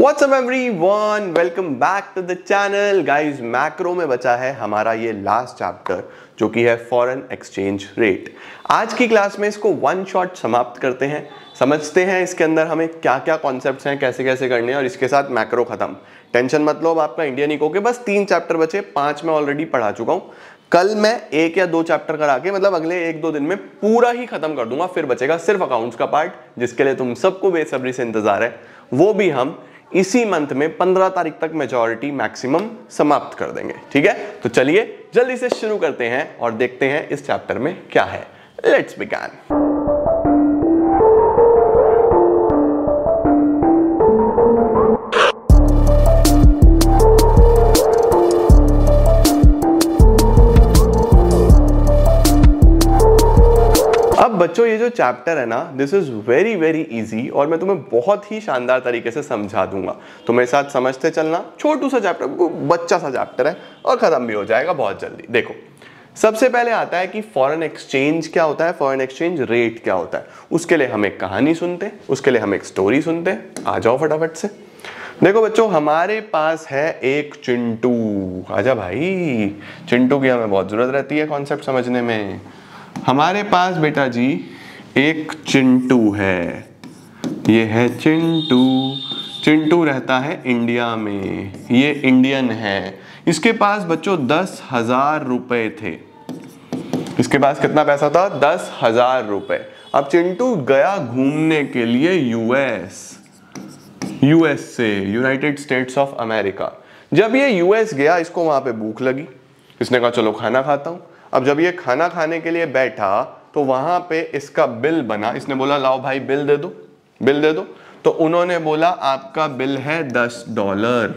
What's up everyone? Welcome back to the channel. Guys, macro में बचा है हमारा ये लास्ट चैप्टर जो कि है फॉरेन एक्सचेंज रेट। आज की क्लास में इसको वन शॉट समाप्त करते हैं, समझते हैं इसके अंदर हमें क्या क्या कॉन्सेप्ट्स हैं, कैसे कैसे करने हैं और इसके साथ मैक्रो खत्म। टेंशन मत लो, अब आपका इंडियन इको के बस 3 चैप्टर बचे, 5 मैं ऑलरेडी पढ़ा चुका हूँ। कल मैं 1 या 2 चैप्टर करा के मतलब अगले 1-2 दिन में पूरा ही खत्म कर दूंगा, फिर बचेगा सिर्फ अकाउंट्स का पार्ट जिसके लिए तुम सबको बेसब्री से इंतजार है। वो भी हम इसी मंथ में 15 तारीख तक मेजॉरिटी मैक्सिमम समाप्त कर देंगे। ठीक है, तो चलिए जल्दी से शुरू करते हैं और देखते हैं इस चैप्टर में क्या है। Let's begin. अब बच्चों ये जो चैप्टर है ना, this is very very easy और मैं तुम्हें बहुत ही शानदार तरीके से समझा दूंगा। तो मेरे साथ समझते चलना। छोटू सा चैप्टर, बच्चा सा चैप्टर है और खत्म भी हो जाएगा बहुत जल्दी। देखो, सबसे पहले आता है कि फॉरेन एक्सचेंज क्या होता है, फॉरेन एक्सचेंज रेट क्या होता है। उसके लिए हम एक कहानी सुनते हैं, उसके लिए हम एक स्टोरी सुनते हैं। आ जाओ फटाफट से। देखो बच्चों, हमारे पास है एक चिंटू। आजा भाई, चिंटू की हमें बहुत जरूरत रहती है कॉन्सेप्ट समझने में। हमारे पास बेटा जी एक चिंटू है, ये है चिंटू। चिंटू रहता है इंडिया में, ये इंडियन है। इसके पास बच्चों 10,000 रुपए थे। इसके पास कितना पैसा था? 10,000 रुपए। अब चिंटू गया घूमने के लिए यूएस से, यूनाइटेड स्टेट्स ऑफ अमेरिका। जब ये यूएस गया, इसको वहां पे भूख लगी, इसने कहा चलो खाना खाता हूं। अब जब ये खाना खाने के लिए बैठा तो वहां पे इसका बिल बना। इसने बोला लाओ भाई बिल दे दो, बिल दे दो। तो उन्होंने बोला आपका बिल है $10।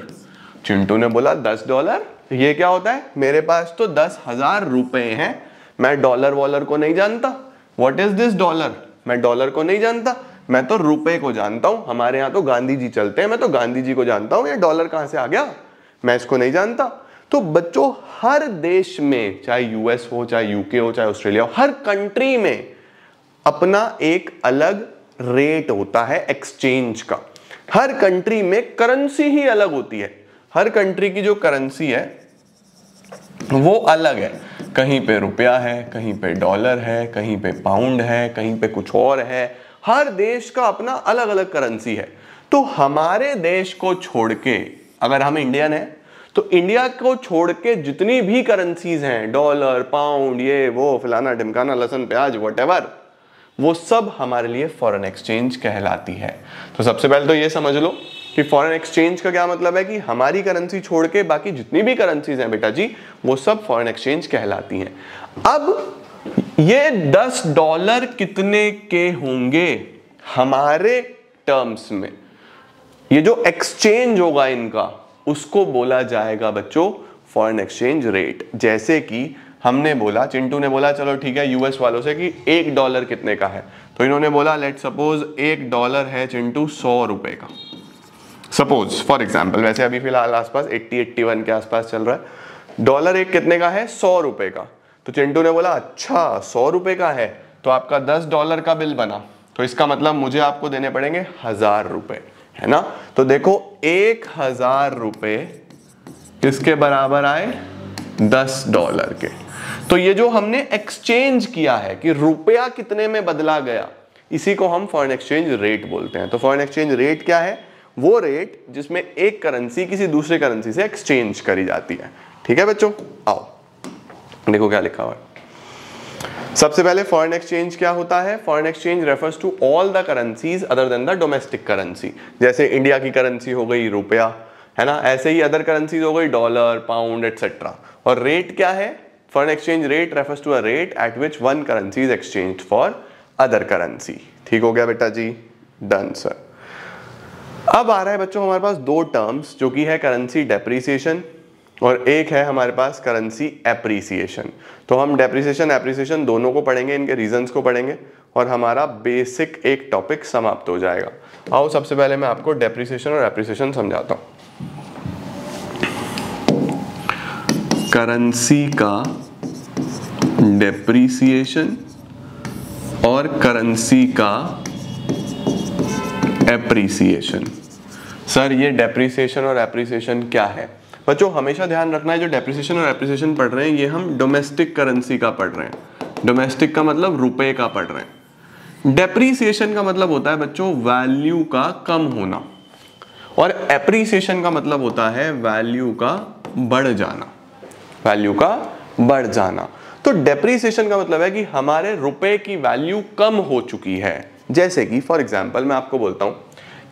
चिंटू ने बोला $10? ये क्या होता है? मेरे पास तो 10,000 रुपए हैं, मैं डॉलर वॉलर को नहीं जानता। What is this dollar? मैं डॉलर को नहीं जानता, मैं तो रुपए को जानता हूं। हमारे यहाँ तो गांधी जी चलते हैं, मैं तो गांधी जी को जानता हूं। ये डॉलर कहां से आ गया? मैं इसको नहीं जानता। तो बच्चों, हर देश में, चाहे यूएस हो, चाहे यूके हो, चाहे ऑस्ट्रेलिया हो, हर कंट्री में अपना एक अलग रेट होता है एक्सचेंज का। हर कंट्री में करेंसी ही अलग होती है। हर कंट्री की जो करेंसी है वो अलग है। कहीं पे रुपया है, कहीं पे डॉलर है, कहीं पे पाउंड है, कहीं पे कुछ और है। हर देश का अपना अलग अलग करेंसी है। तो हमारे देश को छोड़ के, अगर हम इंडियन हैं तो इंडिया को छोड़ के जितनी भी करेंसीज हैं, डॉलर, पाउंड, ये वो फलाना ढिमकाना, लहसुन प्याज व्हाटएवर, वो सब हमारे लिए फॉरेन एक्सचेंज कहलाती है। तो सबसे पहले तो ये समझ लो कि फॉरेन एक्सचेंज का क्या मतलब है कि हमारी करेंसी छोड़ के बाकी जितनी भी करेंसीज हैं बेटा जी, वो सब फॉरेन एक्सचेंज कहलाती हैं। अब ये $10 कितने के होंगे हमारे टर्म्स में? ये जो एक्सचेंज होगा इनका, उसको बोला जाएगा बच्चों फॉरेन एक्सचेंज रेट। जैसे कि हमने बोला, चिंटू ने बोला चलो ठीक है यूएस वालों से कि $1 कितने का है। तो इन्होंने बोला लेट सपोज $1 है चिंटू 100 रुपए का, सपोज फॉर एग्जाम्पल। वैसे अभी फिलहाल आसपास 80-81 के आसपास चल रहा है। डॉलर एक कितने का है? 100 रुपए का। तो चिंटू ने बोला अच्छा 100 रुपए का है, तो आपका $10 का बिल बना। तो इसका मतलब मुझे आपको देने पड़ेंगे 1,000 रुपए, है ना। तो देखो 1,000 रुपए किसके बराबर आए? $10 के। तो ये जो हमने एक्सचेंज किया है कि रुपया कितने में बदला गया, इसी को हम फॉरेन एक्सचेंज रेट बोलते हैं। तो फॉरेन एक्सचेंज रेट क्या है? वो रेट जिसमें एक करेंसी किसी दूसरे करेंसी से एक्सचेंज करी जाती है। ठीक है बच्चों, आओ देखो क्या लिखा हुआ है। सबसे पहले फॉरेन एक्सचेंज क्या होता है? Foreign exchange refers to all the currencies other than the domestic currency. जैसे इंडिया की करेंसी हो गई रुपया, है ना, ऐसे ही अदर करेंसीज हो गई डॉलर, पाउंड एटसेट्रा। और रेट क्या है? Foreign exchange rate refers to a rate at which one currency is exchanged for other currency. ठीक हो गया बेटा जी, डन सर। अब आ रहा है बच्चों हमारे पास 2 टर्म्स, जो कि है करेंसी डेप्रिसिएशन और एक है हमारे पास करेंसी एप्रिसिएशन। तो हम डेप्रिसिएशन एप्रिसिएशन दोनों को पढ़ेंगे, इनके रीजंस को पढ़ेंगे और हमारा बेसिक एक टॉपिक समाप्त हो जाएगा। आओ सबसे पहले मैं आपको डेप्रिसिएशन और एप्रिसिएशन समझाता हूं। करेंसी का डेप्रिसिएशन और करेंसी का एप्रिसिएशन। सर ये डेप्रिसिएशन और एप्रिसिएशन क्या है? बच्चों हमेशा ध्यान रखना है, जो डेप्रिसिएशन और एप्रिसिएशन पढ़ रहे हैं ये हम डोमेस्टिक करेंसी का पढ़ रहे हैं। डोमेस्टिक का मतलब रुपए का पढ़ रहे हैं। डेप्रिसिएशन का मतलब होता है बच्चों वैल्यू का कम होना, और एप्रिसिएशन का मतलब होता है वैल्यू का बढ़ जाना। वैल्यू का बढ़ जाना। तो डेप्रिसिएशन का मतलब है कि हमारे रुपए की वैल्यू कम हो चुकी है। जैसे कि फॉर एग्जांपल मैं आपको बोलता हूं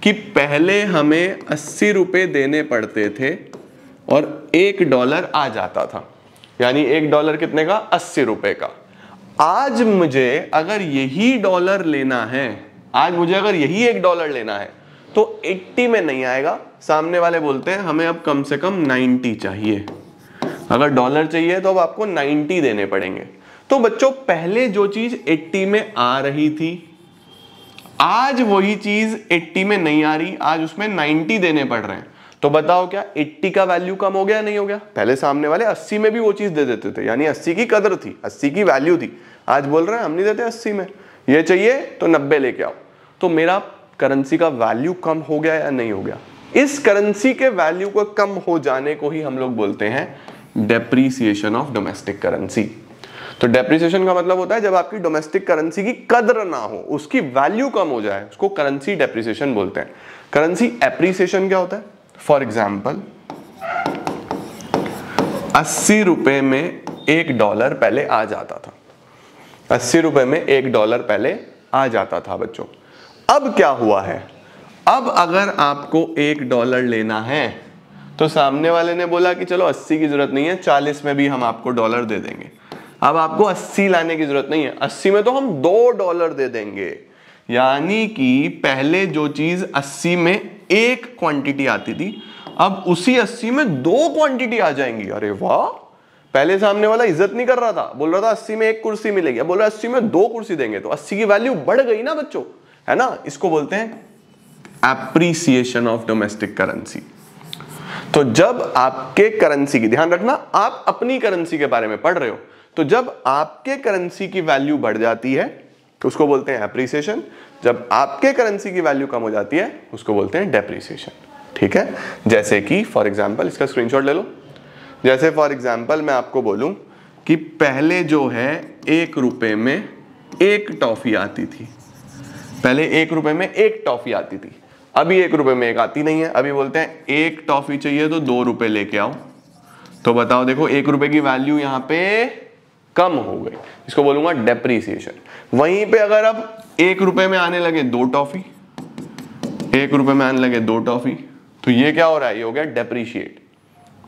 कि पहले हमें 80 रुपए देने पड़ते थे और $1 आ जाता था, यानी $1 कितने का? 80 रुपए का। आज मुझे अगर यही डॉलर लेना है, आज मुझे अगर यही $1 लेना है तो 80 में नहीं आएगा। सामने वाले बोलते हैं हमें अब कम से कम 90 चाहिए। अगर डॉलर चाहिए तो अब आपको 90 देने पड़ेंगे। तो बच्चों पहले जो चीज 80 में आ रही थी, आज वही चीज 80 में नहीं आ रही, आज उसमें 90 देने पड़ रहे हैं। तो बताओ क्या 80 का वैल्यू कम हो गया नहीं हो गया? पहले सामने वाले 80 में भी वो चीज दे देते थे, यानी 80 की कदर थी, 80 की वैल्यू थी। आज बोल रहे हैं हम नहीं देते 80 में, ये चाहिए तो 90 लेके आओ। तो मेरा करेंसी का वैल्यू कम हो गया या नहीं हो गया? इस करेंसी के वैल्यू को कम हो जाने को ही हम लोग बोलते हैं डेप्रिसिएशन ऑफ डोमेस्टिक करेंसी। तो डेप्रिसिएशन का मतलब होता है जब आपकी डोमेस्टिक करेंसी की कद्र ना हो, उसकी वैल्यू कम हो जाए, उसको करेंसी डेप्रिसिएशन बोलते हैं। करेंसी एप्रिसिएशन क्या होता है? फॉर एग्जाम्पल 80 रुपए में $1 पहले आ जाता था। 80 रुपए में $1 पहले आ जाता था बच्चों। अब क्या हुआ है? अब अगर आपको $1 लेना है तो सामने वाले ने बोला कि चलो 80 की जरूरत नहीं है, 40 में भी हम आपको डॉलर दे देंगे। अब आपको 80 लाने की जरूरत नहीं है, 80 में तो हम $2 दे देंगे। यानी कि पहले जो चीज 80 में एक क्वांटिटी आती थी, अब उसी 80 में 2 क्वांटिटी आ जाएंगी। अरे वाह! पहले सामने वाला इज्जत नहीं कर रहा था, बोल रहा था 80 में 1 कुर्सी मिलेगी, अब बोल रहा है 80 में 2 कुर्सी देंगे। तो 80 की वैल्यू बढ़ गई ना बच्चों, है ना? इसको बोलते हैं एप्रिसिएशन ऑफ डोमेस्टिक करेंसी। तो जब आपके करेंसी की, ध्यान रखना आप अपनी करेंसी के बारे में पढ़ रहे हो, तो जब आपके करेंसी की वैल्यू बढ़ जाती है तो उसको बोलते हैं एप्रिसिएशन। जब आपके करेंसी की वैल्यू कम हो जाती है उसको बोलते हैं डेप्रिसिएशन। ठीक है? जैसे कि फॉर एग्जांपल इसका स्क्रीनशॉट ले लो। जैसे फॉर एग्जांपल मैं आपको बोलूं कि पहले जो है 1 रुपए में 1 टॉफी आती थी। पहले 1 रुपए में 1 टॉफी आती थी, अभी 1 रुपए में 1 आती नहीं है। अभी बोलते हैं 1 टॉफी चाहिए तो 2 रुपए लेके आओ। तो बताओ, देखो 1 रुपए की वैल्यू यहां पे कम हो गई, इसको बोलूंगा डेप्रिसिएशन। वहीं पे अगर अब 1 रुपए में आने लगे 2 टॉफी, 1 रुपए में आने लगे 2 टॉफी, तो ये क्या हो रहा है? ये हो गया डेप्रिशिएट।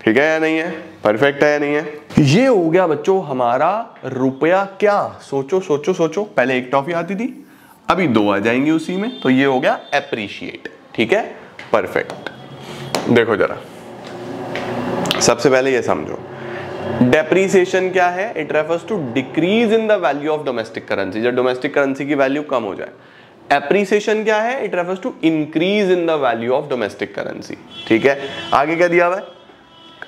ठीक है या नहीं है? परफेक्ट है या नहीं है? ये हो गया बच्चों हमारा रुपया। क्या सोचो सोचो सोचो, पहले 1 टॉफी आती थी, अभी 2 आ जाएंगी उसी में, तो ये हो गया एप्रिशिएट। ठीक है? परफेक्ट। देखो जरा, सबसे पहले ये समझो डेप्रिसिएशन क्या है? It refers to decrease in the value of domestic currency, जब डोमेस्टिक करेंसी की वैल्यू कम हो जाए। एप्रिसिएशन क्या है? It refers to increase in the value of domestic currency. ठीक है? आगे क्या दिया हुआ है?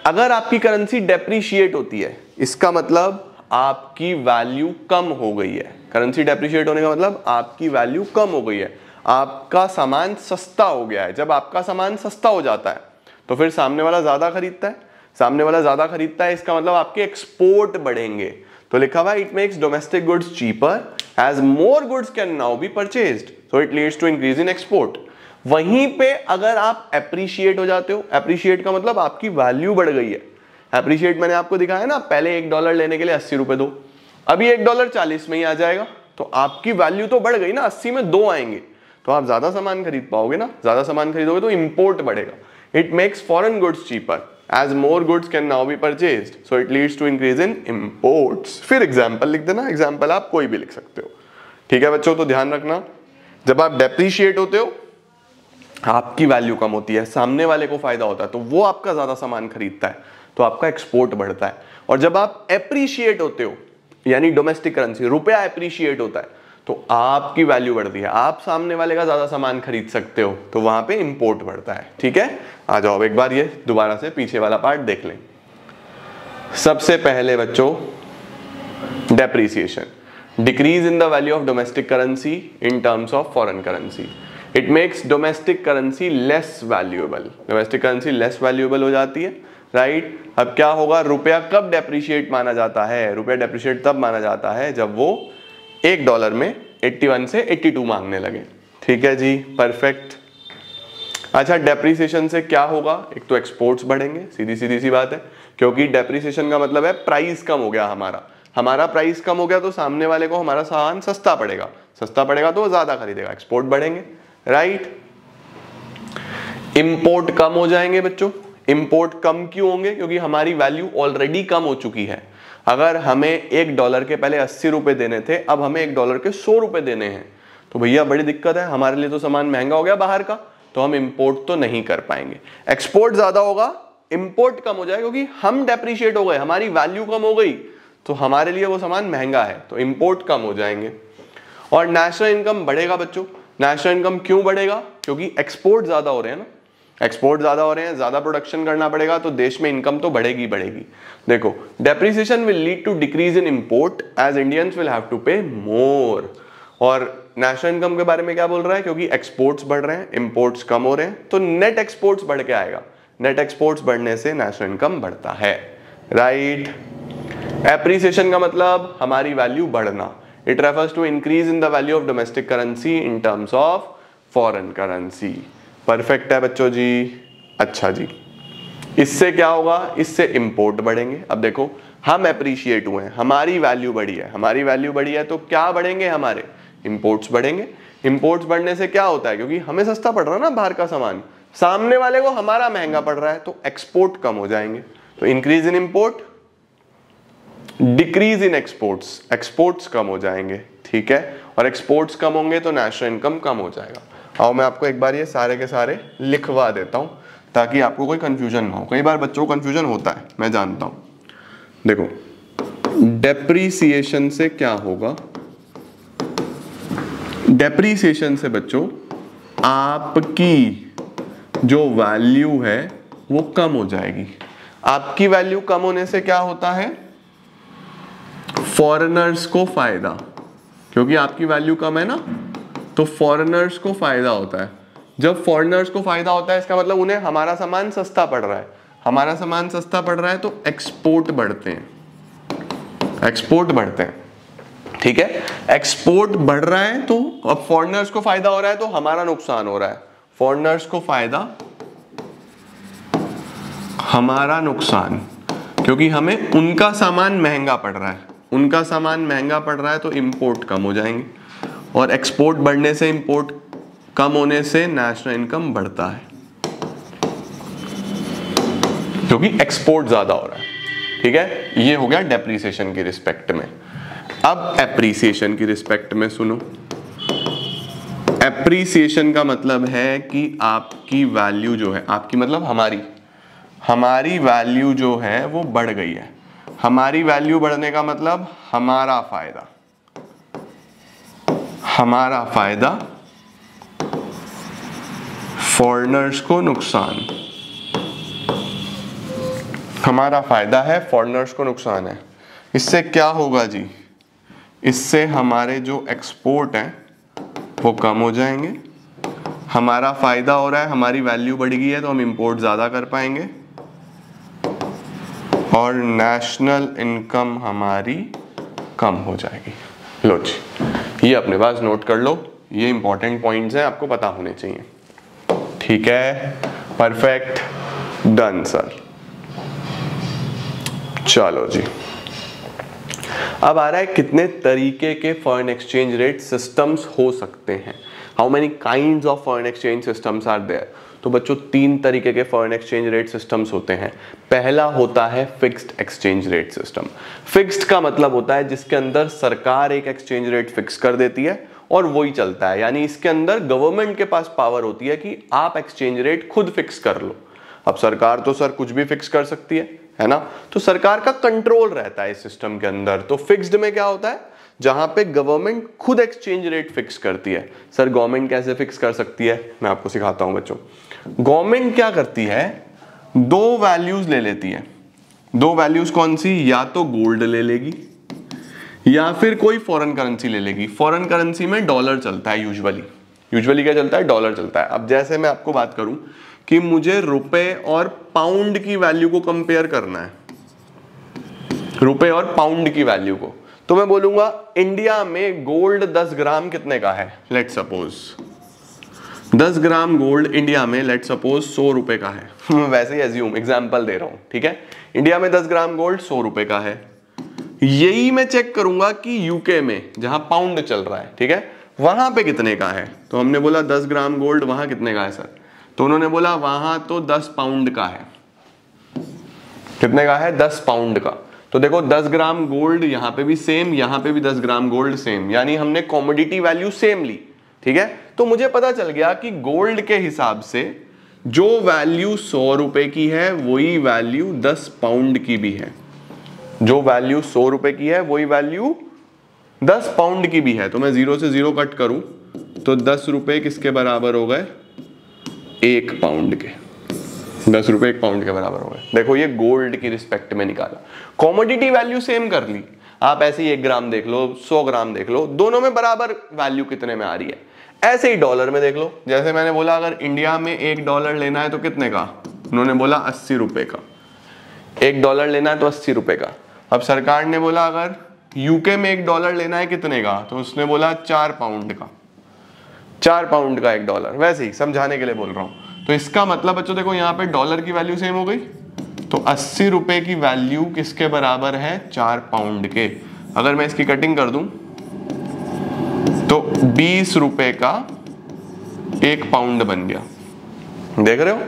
अगर आपकी करेंसी डेप्रिशिएट होती है, इसका मतलब आपकी वैल्यू कम हो गई है। करेंसी डेप्रिशिएट होने का मतलब आपकी वैल्यू कम हो गई है, आपका सामान सस्ता हो गया है। जब आपका सामान सस्ता हो जाता है तो फिर सामने वाला ज्यादा खरीदता है। सामने वाला ज्यादा खरीदता है, इसका मतलब आपके एक्सपोर्ट बढ़ेंगे। तो लिखा हुआ है it makes domestic goods cheaper as more goods can now be purchased, so it leads to increase in export. वहीं पे अगर आप एप्रिशिएट हो जाते हो, एप्रिशिएट का मतलब आपकी वैल्यू बढ़ गई है। एप्रिशिएट मैंने आपको दिखाया ना, पहले $1 लेने के लिए 80 रुपए दो, अभी $1 40 में ही आ जाएगा, तो आपकी वैल्यू तो बढ़ गई ना, 80 में 2 आएंगे, तो आप ज्यादा सामान खरीद पाओगे ना। ज्यादा सामान खरीदोगे तो इंपोर्ट बढ़ेगा। It makes foreign goods cheaper as more goods can now be purchased, so it leads to increase in imports। फिर एग्जाम्पल लिख देना, एग्जाम्पल आप कोई भी लिख सकते हो। ठीक है बच्चों? तो ध्यान रखना, जब आप डेप्रिशिएट होते हो आपकी वैल्यू कम होती है, सामने वाले को फायदा होता है, तो वो आपका ज्यादा सामान खरीदता है, तो आपका एक्सपोर्ट बढ़ता है। और जब आप एप्रिशिएट होते हो, यानी डोमेस्टिक करेंसी रुपया एप्रिशिएट होता है, तो आपकी वैल्यू बढ़ती है, आप सामने वाले का ज्यादा सामान खरीद सकते हो, तो वहां पे इंपोर्ट बढ़ता है। ठीक है? आ जाओ एक बार ये दोबारा से पीछे वाला पार्ट देख लें। सबसे पहले बच्चों depreciation, decrease in the value of domestic currency in terms of foreign currency. It makes domestic currency less valuable, domestic currency less valuable हो जाती है, राइट। अब क्या होगा, रुपया कब डेप्रिशिएट माना जाता है, रुपया डेप्रिशिएट तब माना जाता है जब वो $1 में 81 से 82 मांगने लगे। ठीक है जी, परफेक्ट। अच्छा, डेप्रिसिएशन से क्या होगा, एक तो एक्सपोर्ट्स बढ़ेंगे, सीधी सीधी सी बात है, क्योंकि डेप्रिसिएशन का मतलब है प्राइस कम हो गया, हमारा प्राइस कम हो गया तो सामने वाले को हमारा सामान सस्ता पड़ेगा, सस्ता पड़ेगा तो वो ज्यादा खरीदेगा, एक्सपोर्ट बढ़ेंगे, राइट। इंपोर्ट कम हो जाएंगे बच्चों। इंपोर्ट कम क्यों होंगे, क्योंकि हमारी वैल्यू ऑलरेडी कम हो चुकी है। अगर हमें $1 के पहले 80 रुपए देने थे, अब हमें $1 के 100 रुपए देने हैं, तो भैया बड़ी दिक्कत है, हमारे लिए तो सामान महंगा हो गया बाहर का, तो हम इंपोर्ट तो नहीं कर पाएंगे। एक्सपोर्ट ज्यादा होगा, इंपोर्ट कम हो जाएगा, क्योंकि हम डेप्रिशिएट हो गए, हमारी वैल्यू कम हो गई, तो हमारे लिए वो सामान महंगा है, तो इंपोर्ट कम हो जाएंगे। और नेशनल इनकम बढ़ेगा बच्चों। नेशनल इनकम क्यों बढ़ेगा, क्योंकि एक्सपोर्ट ज्यादा हो रहे हैं ना, एक्सपोर्ट ज्यादा हो रहे हैं, ज्यादा प्रोडक्शन करना पड़ेगा, तो देश में इनकम तो बढ़ेगी बढ़ेगी। देखो, depreciation will lead to decrease in import as Indians will have to pay more. और नेशनल इनकम के बारे में क्या बोल रहा है, क्योंकि एक्सपोर्ट्स बढ़ रहे हैं, इंपोर्ट्स कम हो रहे हैं, तो नेट एक्सपोर्ट्स बढ़ के आएगा। नेट एक्सपोर्ट्स बढ़ने से नेशनल इनकम बढ़ता है, राइट। एप्रिसिएशन का मतलब हमारी वैल्यू बढ़ना। It refers to increase in the value of domestic currency in terms of foreign currency. Perfect है बच्चों जी। अच्छा जी, इससे क्या होगा, इससे इंपोर्ट बढ़ेंगे। अब देखो, हम एप्रिशिएट हुए हैं, हमारी वैल्यू बढ़ी है, हमारी वैल्यू बढ़ी है, तो क्या बढ़ेंगे, हमारे इंपोर्ट्स बढ़ेंगे। इंपोर्ट्स बढ़ने से क्या होता है, क्योंकि हमें सस्ता पड़ रहा है ना बाहर का सामान, सामने वाले को हमारा महंगा पड़ रहा है, तो एक्सपोर्ट कम हो जाएंगे। तो increase in import, decrease in exports, exports कम हो जाएंगे, ठीक है। और एक्सपोर्ट्स कम होंगे तो नेशनल इनकम कम हो जाएगा। आओ मैं आपको एक बार ये सारे के सारे लिखवा देता हूं, ताकि आपको कोई कंफ्यूजन ना हो। कई बार बच्चों को कंफ्यूजन होता है, मैं जानता हूं। देखो, डेप्रीसिएशन से क्या होगा, डेप्रीसिएशन से बच्चों आपकी जो वैल्यू है वो कम हो जाएगी। आपकी वैल्यू कम होने से क्या होता है, फॉरेनर्स को फायदा, क्योंकि आपकी वैल्यू कम है ना, तो फॉरेनर्स को फायदा होता है। जब फॉरेनर्स को फायदा होता है, इसका मतलब उन्हें हमारा सामान सस्ता पड़ रहा है, हमारा सामान सस्ता पड़ रहा है, तो एक्सपोर्ट बढ़ते हैं, एक्सपोर्ट बढ़ते हैं, ठीक है। एक्सपोर्ट बढ़ रहा है तो अब फॉरेनर्स को फायदा हो रहा है, तो हमारा नुकसान हो रहा है। फॉरेनर्स को फायदा, हमारा नुकसान, क्योंकि हमें उनका सामान महंगा पड़ रहा है, उनका सामान महंगा पड़ रहा है, तो इंपोर्ट कम हो जाएंगे। और एक्सपोर्ट बढ़ने से, इंपोर्ट कम होने से नेशनल इनकम बढ़ता है, क्योंकि एक्सपोर्ट ज्यादा हो रहा है, ठीक है। ये हो गया डेप्रिसिएशन की रिस्पेक्ट में। अब एप्रिसिएशन की रिस्पेक्ट में सुनो। एप्रिसिएशन का मतलब है कि आपकी वैल्यू जो है, आपकी मतलब हमारी वैल्यू जो है वो बढ़ गई है। हमारी वैल्यू बढ़ने का मतलब हमारा फायदा, हमारा फायदा, फॉरेनर्स को नुकसान। हमारा फायदा है, फॉरेनर्स को नुकसान है। इससे क्या होगा जी, इससे हमारे जो एक्सपोर्ट हैं वो कम हो जाएंगे। हमारा फायदा हो रहा है, हमारी वैल्यू बढ़ गई है, तो हम इंपोर्ट ज्यादा कर पाएंगे, और नेशनल इनकम हमारी कम हो जाएगी। लो जी, ये अपने पास नोट कर लो, ये इंपॉर्टेंट पॉइंट्स हैं, आपको पता होने चाहिए, ठीक है। Perfect, done sir. चलो जी, अब आ रहा है कितने तरीके के फॉरेन एक्सचेंज रेट सिस्टम्स हो सकते हैं, how many kinds of foreign exchange systems are there. तो बच्चों 3 तरीके के फॉरेन एक्सचेंज रेट सिस्टम्स होते हैं। पहला होता है fixed exchange rate system. Fixed का मतलब होता है जिसके अंदर सरकार एक एक्सचेंज रेट फिक्स कर देती है और वही चलता है, यानी इसके अंदर गवर्नमेंट के पास पावर होती है कि आप एक्सचेंज रेट खुद फिक्स कर लो। अब सरकार तो सर कुछ भी फिक्स कर सकती है ना, तो सरकार का कंट्रोल रहता है इस सिस्टम के अंदर। तो फिक्स्ड में क्या होता है, जहां पे गवर्नमेंट खुद एक्सचेंज रेट फिक्स करती है। सर गवर्नमेंट कैसे फिक्स कर सकती है, मैं आपको सिखाता हूं बच्चों। गवर्नमेंट क्या करती है, 2 वैल्यूज ले लेती है। 2 वैल्यूज कौन सी, या तो गोल्ड ले लेगी या फिर कोई फॉरेन करेंसी ले लेगी। फॉरेन करेंसी में डॉलर चलता है यूजुअली, यूजुअली क्या चलता है, डॉलर चलता है। अब जैसे मैं आपको बात करूं कि मुझे रुपए और पाउंड की वैल्यू को कंपेयर करना है, रुपए और पाउंड की वैल्यू को, तो मैं बोलूंगा इंडिया में गोल्ड 10 ग्राम कितने का है, let suppose 10 gram gold India में लेट सपोज 100 रुपए का है। वैसे ही एज्यूम एग्जांपल दे रहा हूं, ठीक है। इंडिया में 10 ग्राम गोल्ड 100 रुपए का है। यही मैं चेक करूंगा कि यूके में जहां पाउंड चल रहा है, ठीक है, वहां पे कितने का है। तो हमने बोला 10 ग्राम गोल्ड वहां कितने का है सर, तो उन्होंने बोला वहां तो 10 पाउंड का है। कितने का है, 10 पाउंड का। तो देखो 10 ग्राम गोल्ड यहां पे भी सेम, यहां पे भी 10 ग्राम गोल्ड सेम, यानी हमने कॉमोडिटी वैल्यू सेम ली, ठीक है। तो मुझे पता चल गया कि गोल्ड के हिसाब से जो वैल्यू 100 रुपए की है वही वैल्यू 10 पाउंड की भी है, जो वैल्यू 100 रुपए की है वही वैल्यू 10 पाउंड की भी है। तो मैं 0 से 0 कट करूं तो 10 रुपए किसके बराबर हो गए, 1 पाउंड के। 10 रुपए 1 पाउंड के बराबर हो गए। देखो ये गोल्ड की रिस्पेक्ट में निकाला, कॉमोडिटी वैल्यू सेम कर ली। आप ऐसे ही 1 ग्राम देख लो, 100 ग्राम देख लो, दोनों में बराबर वैल्यू कितने में आ रही है। ऐसे ही डॉलर में देख लो, जैसे मैंने बोला अगर इंडिया में $1 लेना है तो कितने का, उन्होंने बोला 80 रुपए का। $1 लेना है तो 80 रुपए का। अब सरकार ने बोला अगर यूके में $1 लेना है कितने का, तो उसने बोला 4 पाउंड का। 4 पाउंड का $1, वैसे ही समझाने के लिए बोल रहा हूं। तो इसका मतलब बच्चों देखो यहाँ पे डॉलर की वैल्यू सेम हो गई, तो 80 रुपए की वैल्यू किसके बराबर है, 4 पाउंड के। अगर मैं इसकी कटिंग कर दूं तो 20 रुपए का 1 पाउंड बन गया। देख रहे हो,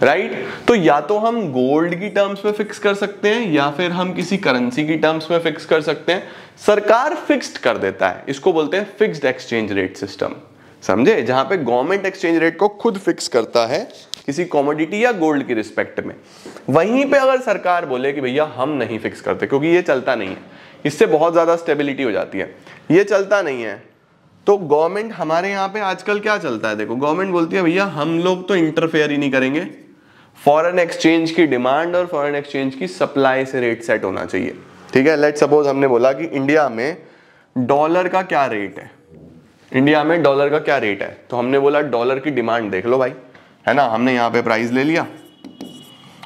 राइट। तो या तो हम गोल्ड की टर्म्स में फिक्स कर सकते हैं या फिर हम किसी करेंसी की टर्म्स में फिक्स कर सकते हैं। सरकार फिक्स्ड कर देता है, इसको बोलते हैं फिक्स्ड एक्सचेंज रेट सिस्टम, समझे, जहां पे गवर्नमेंट एक्सचेंज रेट को खुद फिक्स करता है किसी कमोडिटी या गोल्ड की रिस्पेक्ट में। वहीं पे अगर सरकार बोले कि भैया हम नहीं फिक्स करते क्योंकि ये चलता नहीं है, इससे बहुत ज्यादा स्टेबिलिटी हो जाती है, ये चलता नहीं है, तो गवर्नमेंट हमारे यहाँ पे आजकल क्या चलता है, देखो गवर्नमेंट बोलती है भैया हम लोग तो इंटरफेयर ही नहीं करेंगे, फॉरेन एक्सचेंज की डिमांड और फॉरेन एक्सचेंज की सप्लाई से रेट सेट होना चाहिए, ठीक है। लेट सपोज हमने बोला कि इंडिया में डॉलर का क्या रेट है, इंडिया में डॉलर का क्या रेट है, तो हमने बोला डॉलर की डिमांड देख लो भाई, है ना। हमने यहाँ पे प्राइस ले लिया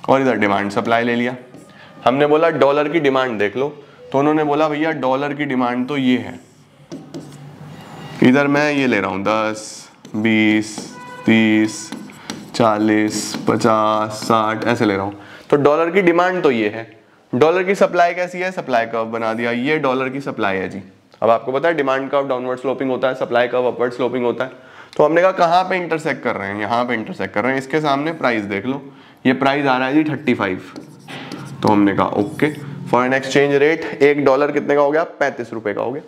और इधर डिमांड सप्लाई ले लिया। हमने बोला डॉलर की डिमांड देख लो, तो उन्होंने बोला भैया डॉलर की डिमांड तो ये है, इधर मैं ये ले रहा हूँ 10, 20, 30, 40, 50, 60 ऐसे ले रहा हूँ, तो डॉलर की डिमांड तो ये है। डॉलर की सप्लाई कैसी है, सप्लाई कर्व बना दिया, ये डॉलर की सप्लाई है जी। अब आपको पता है डिमांड कर्व डाउनवर्ड स्लोपिंग होता है, सप्लाई कर्व अपवर्ड स्लोपिंग होता है। तो हमने कहा कहाँ पे इंटरसेक्ट कर रहे हैं, यहाँ पे इंटरसेक्ट कर रहे हैं। इसके सामने प्राइस देख लो, ये प्राइस आ रहा है जी 35। तो हमने कहा ओके, फॉरेन एक्सचेंज रेट $1 कितने का हो गया, 35 रुपए का हो गया,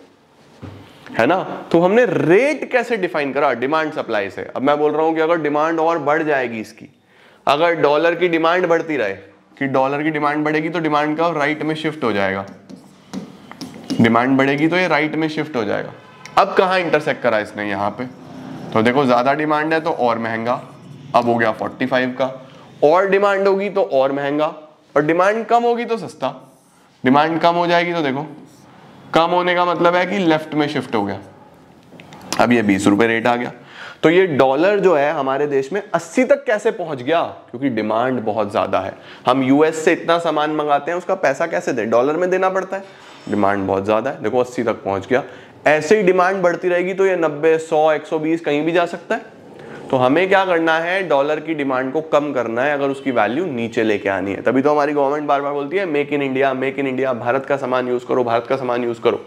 है ना। तो हमने रेट कैसे डिफाइन करा, डिमांड सप्लाई से। अब मैं बोल रहा हूं कि अगर डिमांड और बढ़ जाएगी इसकी, अगर डॉलर की डिमांड बढ़ती रहे, कि डॉलर की डिमांड बढ़ेगी तो डिमांड का राइट में शिफ्ट हो जाएगा, डिमांड बढ़ेगी तो ये राइट में शिफ्ट हो जाएगा। अब कहाँ इंटरसेक्ट करा इसने, यहाँ पे। तो देखो ज्यादा डिमांड है तो और महंगा, अब हो गया 45 का, और डिमांड होगी तो और महंगा, और डिमांड कम होगी तो सस्ता। डिमांड कम हो जाएगी तो देखो, कम होने का मतलब है कि लेफ्ट में शिफ्ट हो गया। अब ये 20 रुपए रेट आ गया। तो ये डॉलर जो है हमारे देश में 80 तक कैसे पहुंच गया, क्योंकि डिमांड बहुत ज्यादा है। हम यूएस से इतना सामान मंगाते हैं, उसका पैसा कैसे दें, डॉलर में देना पड़ता है, डिमांड बहुत ज्यादा है। देखो 80 तक पहुंच गया। ऐसे ही डिमांड बढ़ती रहेगी तो ये 90, 100, 120 कहीं भी जा सकता है। तो हमें क्या करना है, डॉलर की डिमांड को कम करना है अगर उसकी वैल्यू नीचे लेके आनी है। तभी तो हमारी गवर्नमेंट बार बार बोलती है make in India, make in India, Bharat का सामान यूज करो, भारत का सामान यूज करो,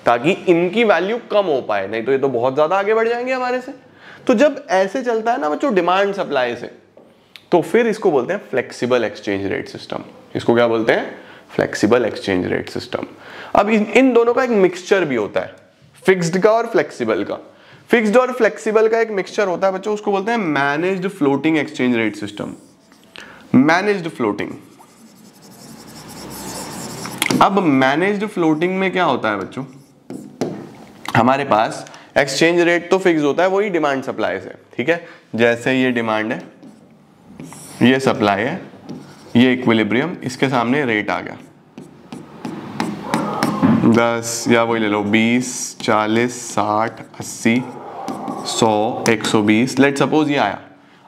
ताकि इनकी वैल्यू कम हो पाए, नहीं तो ये तो बहुत ज्यादा आगे बढ़ जाएंगे हमारे से। तो जब ऐसे चलता है ना बच्चों डिमांड सप्लाई से, तो फिर इसको बोलते हैं फ्लेक्सिबल एक्सचेंज रेट सिस्टम। इसको क्या बोलते हैं, फ्लेक्सिबल एक्सचेंज रेट सिस्टम। अब इन दोनों का एक मिक्सचर भी होता है, फिक्स्ड का और फ्लेक्सिबल का। फिक्स्ड और फ्लेक्सिबल का एक मिक्सचर होता है बच्चों, उसको बोलते हैं managed floating exchange rate system. Managed floating. अब मैनेज्ड फ्लोटिंग में क्या होता है बच्चों, हमारे पास एक्सचेंज रेट तो फिक्स होता है, वही डिमांड सप्लाई से, ठीक है। जैसे ये डिमांड है, ये सप्लाई है, ये इक्विलिब्रियम, इसके सामने रेट आ गया 10 या वही ले लो 20, 40, 60, 80, 100, 120, लेट सपोज ये आया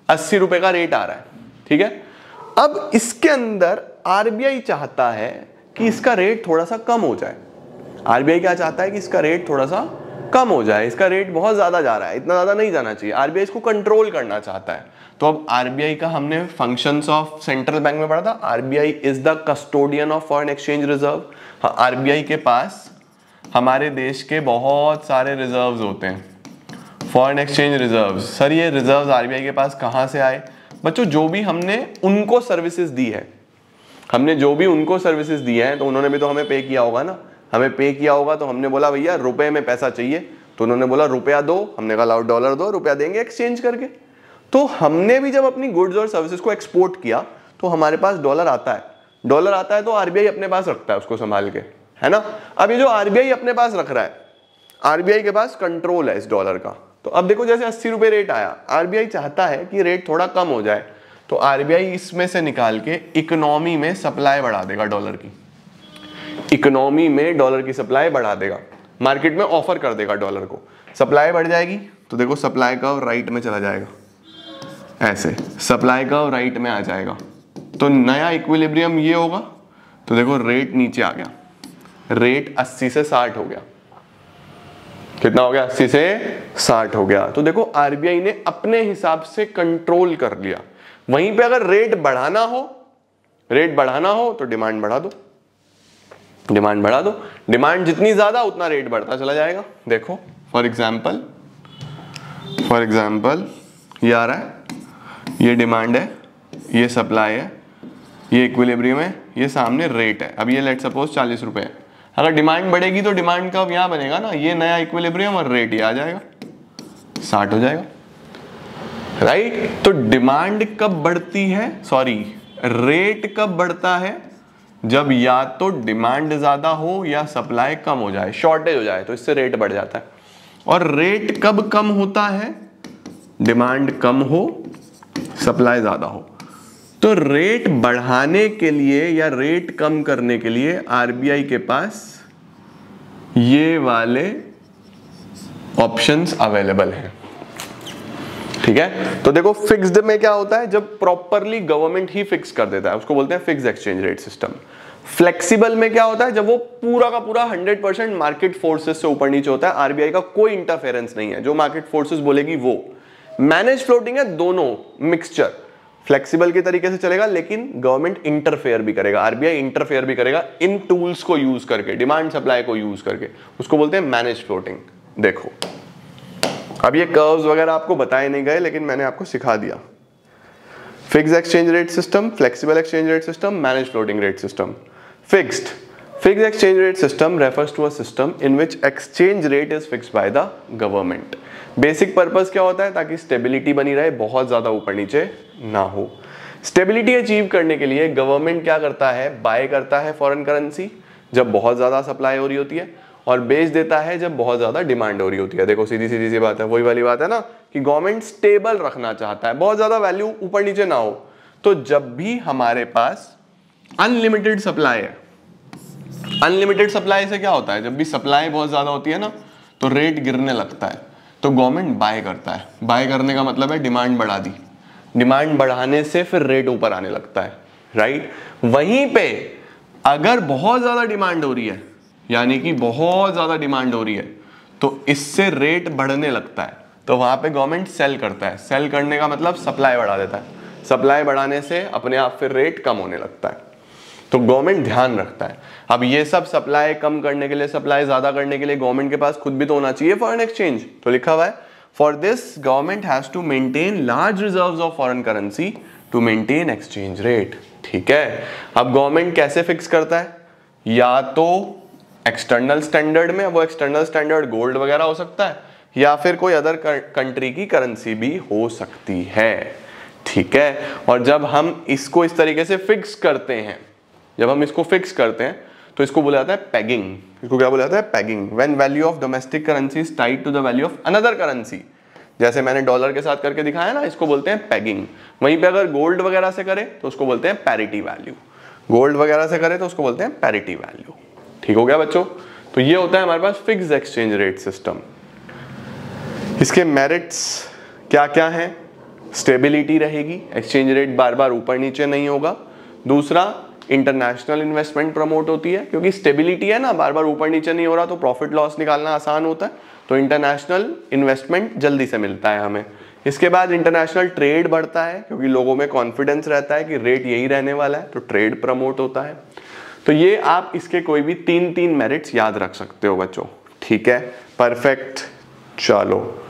80 रुपए का रेट आ रहा है, ठीक है। अब इसके अंदर आरबीआई चाहता है कि इसका रेट थोड़ा सा कम हो जाए। आरबीआई क्या चाहता है कि इसका रेट थोड़ा सा कम हो जाए, इसका रेट बहुत ज्यादा जा रहा है, इतना ज्यादा नहीं जाना चाहिए, आरबीआई इसको कंट्रोल करना चाहता है। तो अब आरबीआई का हमने फंक्शंस ऑफ सेंट्रल बैंक में पढ़ा था, RBI is the custodian of foreign exchange reserve. हाँ, आरबीआई के पास हमारे देश के बहुत सारे रिजर्व्स होते हैं, फॉरेन एक्सचेंज रिजर्व्स। सर ये रिजर्व्स आरबीआई के पास कहाँ से आए? बच्चों जो भी हमने उनको सर्विसेज दी है, हमने जो भी उनको सर्विसेज दी है तो उन्होंने भी तो हमें पे किया होगा ना। हमें पे किया होगा तो हमने बोला भैया रुपए में पैसा चाहिए, तो उन्होंने बोला रुपया दो, हमने कहा लाओ डॉलर दो, रुपया देंगे एक्सचेंज करके। तो हमने भी जब अपनी गुड्स और सर्विसेज को एक्सपोर्ट किया तो हमारे पास डॉलर आता है, डॉलर आता है तो आरबीआई अपने पास रखता है उसको संभाल के, है ना। अब ये जो आरबीआई अपने पास रख रहा है, आरबीआई के पास कंट्रोल है इस डॉलर का। तो अब देखो जैसे 80 रुपए रेट आया, आरबीआई चाहता है कि रेट थोड़ा कम हो जाए, तो आरबीआई इसमें से निकाल के इकोनॉमी में सप्लाई बढ़ा देगा डॉलर की, इकोनॉमी में डॉलर की सप्लाई बढ़ा देगा, मार्केट में ऑफर कर देगा डॉलर को, सप्लाई बढ़ जाएगी। तो देखो सप्लाई कर्व राइट में चला जाएगा, ऐसे सप्लाई कर्व राइट में आ जाएगा, तो नया इक्विलिब्रियम ये होगा। तो देखो रेट नीचे आ गया, रेट 80 से 60 हो गया, कितना हो गया? 80 से 60 हो गया। तो देखो आरबीआई ने अपने हिसाब से कंट्रोल कर लिया। वहीं पे अगर रेट बढ़ाना हो तो डिमांड बढ़ा दो, डिमांड बढ़ा दो, डिमांड जितनी ज्यादा उतना रेट बढ़ता चला जाएगा। देखो फॉर एग्जाम्पल ये आ रहा है, ये डिमांड है, ये सप्लाई है, ये इक्विलिब्रियम है, ये सामने रेट है। अब ये लेट सपोज 40 रुपए है, अगर डिमांड बढ़ेगी तो डिमांड का यहां बनेगा ना, ये नया इक्विलिब्रियम और रेट ये आ जाएगा, 60 हो जाएगा, राइट। तो डिमांड कब बढ़ती है, सॉरी रेट कब बढ़ता है? जब या तो डिमांड ज्यादा हो या सप्लाई कम हो जाए, शॉर्टेज हो जाए, तो इससे रेट बढ़ जाता है। और रेट कब कम होता है? डिमांड कम हो, सप्लाई ज्यादा हो। तो रेट बढ़ाने के लिए या रेट कम करने के लिए आरबीआई के पास ये वाले ऑप्शंस अवेलेबल हैं, ठीक है। तो देखो फिक्स्ड में क्या होता है, जब प्रॉपरली गवर्नमेंट ही फिक्स कर देता है उसको बोलते हैं fixed exchange rate system. Flexible में क्या होता है, जब वो पूरा का पूरा 100% मार्केट फोर्सेस से ऊपर नीचे होता है, आरबीआई का कोई इंटरफेरेंस नहीं है, जो मार्केट फोर्सेस बोलेगी वो। मैनेज फ्लोटिंग है, दोनों मिक्सचर, फ्लेक्सिबल के तरीके से चलेगा लेकिन गवर्नमेंट इंटरफेयर भी करेगा, आरबीआई इंटरफेयर भी करेगा इन टूल्स को यूज करके, डिमांड सप्लाई को यूज करके, उसको बोलते हैं मैनेज फ्लोटिंग। देखो अब ये कर्व्स वगैरह आपको बताए नहीं गए लेकिन मैंने आपको सिखा दिया। Fixed exchange rate system, flexible exchange rate system, manage floating rate system. Fixed exchange rate system refers to a system in which exchange rate is fixed by the government. Basic purpose क्या होता है, ताकि stability बनी रहे, बहुत ज्यादा ऊपर नीचे ना हो। स्टेबिलिटी अचीव करने के लिए गवर्नमेंट क्या करता है, बाय करता है फॉरेन करेंसी जब बहुत ज्यादा सप्लाई हो रही होती है, और बेच देता है जब बहुत ज्यादा डिमांड हो रही होती है। देखो सीधी सी बात है, वही वाली बात है ना कि गवर्नमेंट स्टेबल रखना चाहता है, बहुत ज्यादा वैल्यू ऊपर नीचे ना हो। तो जब भी हमारे पास अनलिमिटेड सप्लाई है, अनलिमिटेड सप्लाई से क्या होता है, जब भी सप्लाई बहुत ज्यादा होती है ना तो रेट गिरने लगता है, तो गवर्नमेंट बाय करता है। बाय करने का मतलब है डिमांड बढ़ा दी, डिमांड बढ़ाने से फिर रेट ऊपर आने लगता है, राइट। वहीं पे अगर बहुत ज्यादा डिमांड हो रही है, यानी कि बहुत ज्यादा डिमांड हो रही है, तो इससे रेट बढ़ने लगता है, तो वहां पे गवर्नमेंट सेल करता है। सेल करने का मतलब सप्लाई बढ़ा देता है, सप्लाई बढ़ाने से अपने आप फिर रेट कम होने लगता है, तो गवर्नमेंट ध्यान रखता है। अब ये सब सप्लाई कम करने के लिए, सप्लाई ज्यादा करने के लिए गवर्नमेंट के पास खुद भी तो होना चाहिए फॉरेन एक्सचेंज। तो लिखा हुआ है for this government has to maintain large reserves of foreign currency to maintain exchange rate, ठीक है। अब गवर्नमेंट कैसे फिक्स करता है, या तो एक्सटर्नल स्टैंडर्ड में, वो एक्सटर्नल स्टैंडर्ड गोल्ड वगैरह हो सकता है, या फिर कोई अदर कंट्री की करेंसी भी हो सकती है, ठीक है। और जब हम इसको इस तरीके से फिक्स करते हैं, जब हम इसको फिक्स करते हैं तो इसको बोला जाता है पैगिंग। इसको क्या बोला जाता है, pegging. When value of domestic currency is tied to the value of another currency, जैसे मैंने डॉलर के साथ करके दिखाया ना, इसको बोलते हैं पैगिंग। वहीं पे अगर गोल्ड वगैरह से करे तो उसको बोलते हैं पैरिटी वैल्यू, गोल्ड वगैरह से करे तो उसको बोलते हैं पैरिटी वैल्यू, ठीक हो गया बच्चों। तो ये होता है हमारे पास फिक्स्ड एक्सचेंज रेट सिस्टम। इसके मेरिट्स क्या क्या हैं? स्टेबिलिटी रहेगी, एक्सचेंज रेट बार बार ऊपर नीचे नहीं होगा। दूसरा, इंटरनेशनल इन्वेस्टमेंट प्रमोट होती है, क्योंकि स्टेबिलिटी है ना, बार बार ऊपर नीचे नहीं हो रहा, तो प्रॉफिट लॉस निकालना आसान होता है, तो इंटरनेशनल इन्वेस्टमेंट जल्दी से मिलता है हमें। इसके बाद इंटरनेशनल ट्रेड बढ़ता है, क्योंकि लोगों में कॉन्फिडेंस रहता है कि रेट यही रहने वाला है, तो ट्रेड प्रमोट होता है। तो ये आप इसके कोई भी 3 मेरिट्स याद रख सकते हो बच्चों, ठीक है, परफेक्ट। चलो,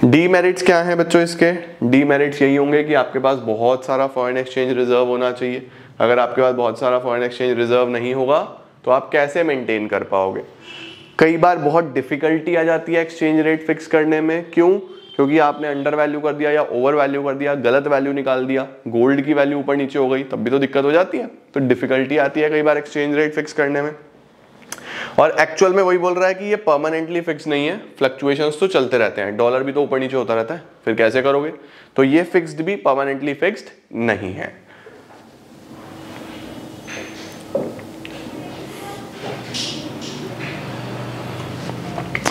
डीमेरिट्स क्या हैं बच्चों इसके? डीमेरिट्स यही होंगे कि आपके पास बहुत सारा फॉरेन एक्सचेंज रिजर्व होना चाहिए। अगर आपके पास बहुत सारा फॉरेन एक्सचेंज रिजर्व नहीं होगा तो आप कैसे मेंटेन कर पाओगे? कई बार बहुत डिफिकल्टी आ जाती है एक्सचेंज रेट फिक्स करने में। क्यों? क्योंकि आपने अंडर वैल्यू कर दिया या ओवर वैल्यू कर दिया, गलत वैल्यू निकाल दिया, गोल्ड की वैल्यू ऊपर नीचे हो गई, तब भी तो दिक्कत हो जाती है। तो डिफिकल्टी आती है कई बार एक्सचेंज रेट फिक्स करने में। और एक्चुअल में वही बोल रहा है कि ये परमानेंटली फिक्स नहीं है, फ्लक्चुएशंस तो चलते रहते हैं, डॉलर भी तो ऊपर नीचे होता रहता है, फिर कैसे करोगे? तो ये फिक्स्ड भी परमानेंटली फिक्स्ड नहीं है।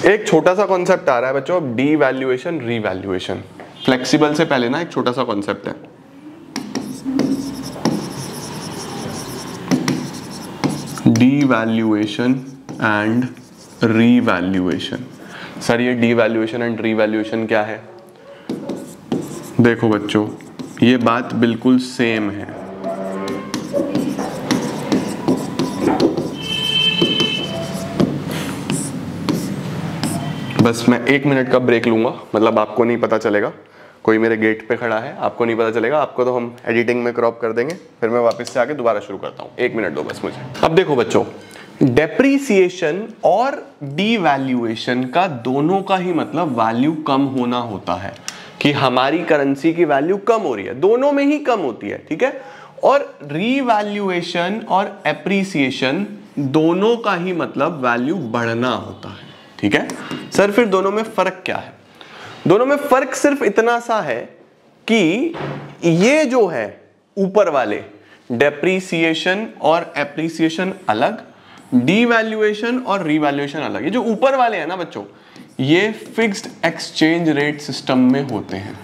एक छोटा सा कॉन्सेप्ट आ रहा है बच्चों, डीवैल्यूएशन रीवैल्यूएशन। फ्लेक्सिबल से पहले ना एक छोटा सा कॉन्सेप्ट है, डीवैल्यूएशन एंड रीवैल्यूएशन। सर ये डीवैल्यूएशन एंड रीवैल्यूएशन क्या है? देखो बच्चों, ये बात बिल्कुल सेम है। बस मैं 1 मिनट का ब्रेक लूंगा, मतलब आपको नहीं पता चलेगा, कोई मेरे गेट पे खड़ा है, आपको नहीं पता चलेगा, आपको तो हम एडिटिंग में क्रॉप कर देंगे, फिर मैं वापस से आके दोबारा शुरू करता हूँ। 1 मिनट दो बस मुझे। अब देखो बच्चों, डेप्रीसिएशन और डीवैल्यूएशन का दोनों का ही मतलब वैल्यू कम होना होता है, कि हमारी करेंसी की वैल्यू कम हो रही है, दोनों में ही कम होती है, ठीक है। और रीवैल्यूएशन और एप्रिसिएशन दोनों का ही मतलब वैल्यू बढ़ना होता है, ठीक है। सर फिर दोनों में फर्क क्या है? दोनों में फर्क सिर्फ इतना सा है कि ये जो है ऊपर वाले डेप्रीसिएशन और एप्रिसिएशन अलग, डीवैल्यूएशन और रीवैल्यूएशन अलग। ये जो ऊपर वाले हैं ना बच्चों, ये फिक्स्ड एक्सचेंज रेट सिस्टम में होते हैं।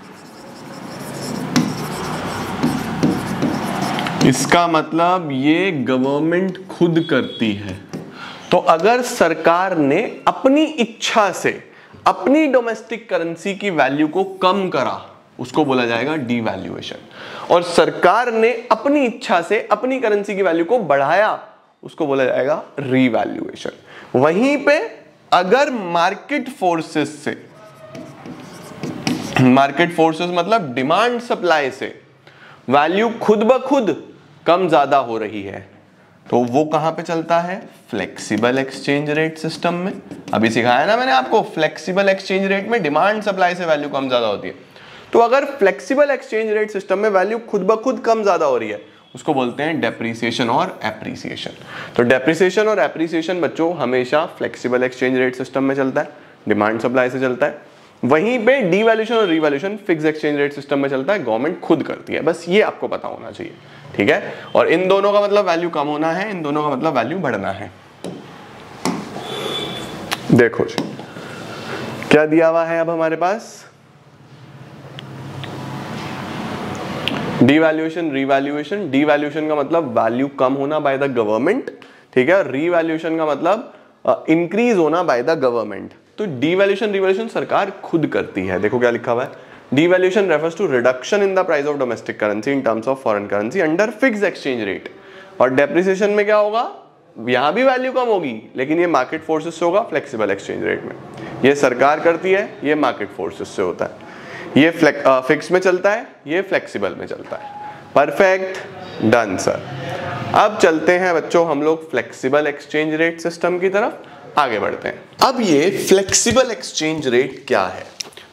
इसका मतलब ये गवर्नमेंट खुद करती है। तो अगर सरकार ने अपनी इच्छा से अपनी डोमेस्टिक करेंसी की वैल्यू को कम करा, उसको बोला जाएगा डीवैल्यूएशन। और सरकार ने अपनी इच्छा से अपनी करेंसी की वैल्यू को बढ़ाया, उसको बोला जाएगा रीवैल्यूएशन। वहीं पे अगर मार्केट फोर्सेस से, मार्केट फोर्सेस मतलब डिमांड सप्लाई से वैल्यू खुद ब खुद कम ज्यादा हो रही है, तो वो कहां पे चलता है? फ्लेक्सिबल एक्सचेंज रेट सिस्टम में। अभी सिखाया ना मैंने आपको, फ्लेक्सिबल एक्सचेंज रेट में डिमांड सप्लाई से वैल्यू कम ज्यादा होती है। तो अगर फ्लेक्सिबल एक्सचेंज रेट सिस्टम में वैल्यू खुद ब खुद कम ज्यादा हो रही है, उसको बोलते हैं डेप्रीसिएशन और एप्रिसिएशन। तो डेप्रीसिएशन और एप्रिसिएशन बच्चों हमेशा फ्लेक्सिबल एक्सचेंज रेट सिस्टम में चलता है, डिमांड सप्लाई से चलता है। वहीं पे डीवैल्यूएशन और revaluation fixed exchange rate system में चलता है, गवर्नमेंट खुद करती है। बस ये आपको पता होना चाहिए, ठीक है। और इन दोनों का मतलब वैल्यू कम होना है, इन दोनों का मतलब वैल्यू बढ़ना है। देखो जी क्या दिया हुआ है अब हमारे पास, डीवैल्यूएशन रीवैल्यूएशन। डीवैल्यूएशन का मतलब वैल्यू कम होना बाय द गवर्नमेंट, ठीक है। रीवैल्यूएशन का मतलब इंक्रीज होना बाय द गवर्नमेंट। तो डीवैल्यूएशन रीवैल्यूएशन सरकार खुद करती है। देखो क्या लिखा हुआ है, devaluation refers to reduction in the price of domestic currency in terms of foreign currency under fixed exchange rate. और डेप्रिसिएशन में क्या होगा? यहां भी वैल्यू कम होगी, लेकिन ये मार्केट फोर्सेस से होगा फ्लेक्सिबल एक्सचेंज रेट में। ये सरकार करती है, ये मार्केट फोर्सेस से होता है। ये फिक्स में चलता है, ये फ्लेक्सिबल में चलता है। Perfect, done sir. अब चलते हैं बच्चों हम लोग फ्लेक्सिबल एक्सचेंज रेट सिस्टम की तरफ आगे बढ़ते हैं। अब ये फ्लेक्सिबल एक्सचेंज रेट क्या है?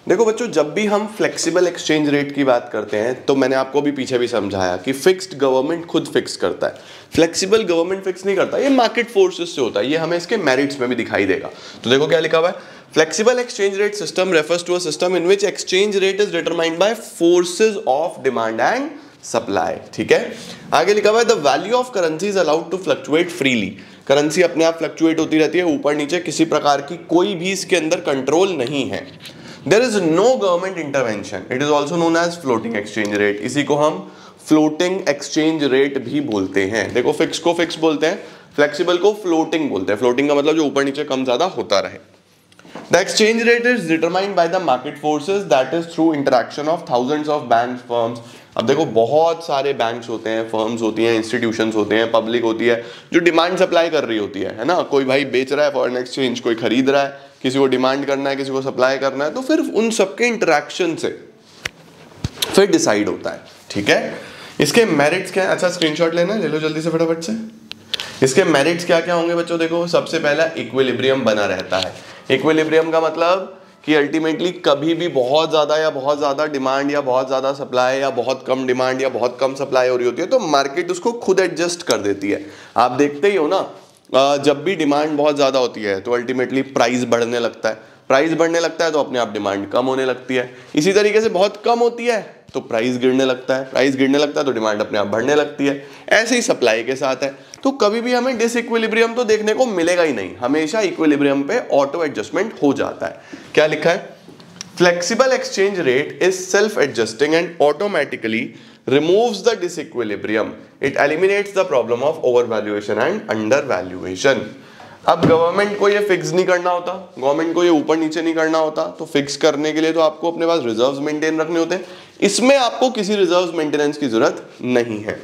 देखो बच्चों, जब भी हम फ्लेक्सिबल एक्सचेंज रेट की बात करते हैं तो मैंने आपको भी पीछे भी समझाया कि फिक्स्ड गवर्नमेंट खुद फिक्स करता है, फ्लेक्सिबल गवर्नमेंट फिक्स नहीं करता, ये मार्केट फोर्सेस से होता है। ये हमें इसके मेरिट्स में भी दिखाई देगा। तो देखो क्या लिखा हुआ है, flexible exchange rate system refers to a system in which exchange rate is determined by forces of demand and supply, ठीक है। आगे लिखा हुआ है the value of currency is allowed to fluctuate freely. Currency अपने आप फ्लक्चुएट होती रहती है ऊपर नीचे, किसी प्रकार की कोई भी इसके अंदर कंट्रोल नहीं है। There is no government intervention, it is also known as floating exchange rate. इसी को हम फ्लोटिंग एक्सचेंज रेट भी बोलते हैं। देखो फिक्स को फिक्स बोलते हैं, फ्लेक्सिबल को फ्लोटिंग बोलते हैं। फ्लोटिंग का मतलब जो ऊपर नीचे कम ज्यादा होता रहे। The exchange rate is determined by the market forces that is through interaction of thousands of bank firms. अब देखो बहुत सारे बैंक्स होते हैं, फर्म्स होती हैं, इंस्टीट्यूशंस होते हैं, पब्लिक होती है जो डिमांड सप्लाई कर रही होती है ना। कोई भाई बेच रहा है फॉरेन एक्सचेंज, कोई खरीद रहा है, किसी को डिमांड करना है, किसी को सप्लाई करना है, तो फिर उन सबके इंटरेक्शन से फिर डिसाइड होता है। ठीक है, इसके मेरिट्स क्या है? अच्छा स्क्रीनशॉट लेना, ले लो जल्दी से फटाफट से। इसके मेरिट्स क्या क्या होंगे बच्चों? देखो सबसे पहला इक्विलिब्रियम बना रहता है। इक्विलिब्रियम का मतलब कि अल्टीमेटली कभी भी बहुत ज्यादा या बहुत ज्यादा डिमांड या बहुत ज्यादा सप्लाई या बहुत कम डिमांड या बहुत कम सप्लाई हो रही होती है तो मार्केट उसको खुद एडजस्ट कर देती है। आप देखते ही हो ना, जब भी डिमांड बहुत ज्यादा होती है तो अल्टीमेटली प्राइस बढ़ने लगता है, प्राइस बढ़ने लगता है तो अपने आप डिमांड कम होने लगती है। इसी तरीके से बहुत कम होती है तो प्राइस गिरने लगता है, प्राइस गिरने लगता है तो डिमांड अपने आप बढ़ने लगती है। ऐसे ही सप्लाई के साथ है। तो कभी भी हमें डिसइक्विलिब्रियम तो देखने को मिलेगा ही नहीं, हमेशा इक्विलिब्रियम पे ऑटो एडजस्टमेंट हो जाता है। क्या लिखा है? Flexible exchange rate is self adjusting and automatically removes the disequilibrium. It eliminates the problem of overvaluation and undervaluation. अब गवर्नमेंट को ये फिक्स नहीं करना होता, गवर्नमेंट को ये ऊपर नीचे नहीं करना होता, तो फिक्स करने के लिए तो आपको अपने पास रिजर्व्स मेंटेन रखने होते हैं। इसमें आपको किसी रिजर्व्स मेंटेनेंस की जरूरत नहीं है।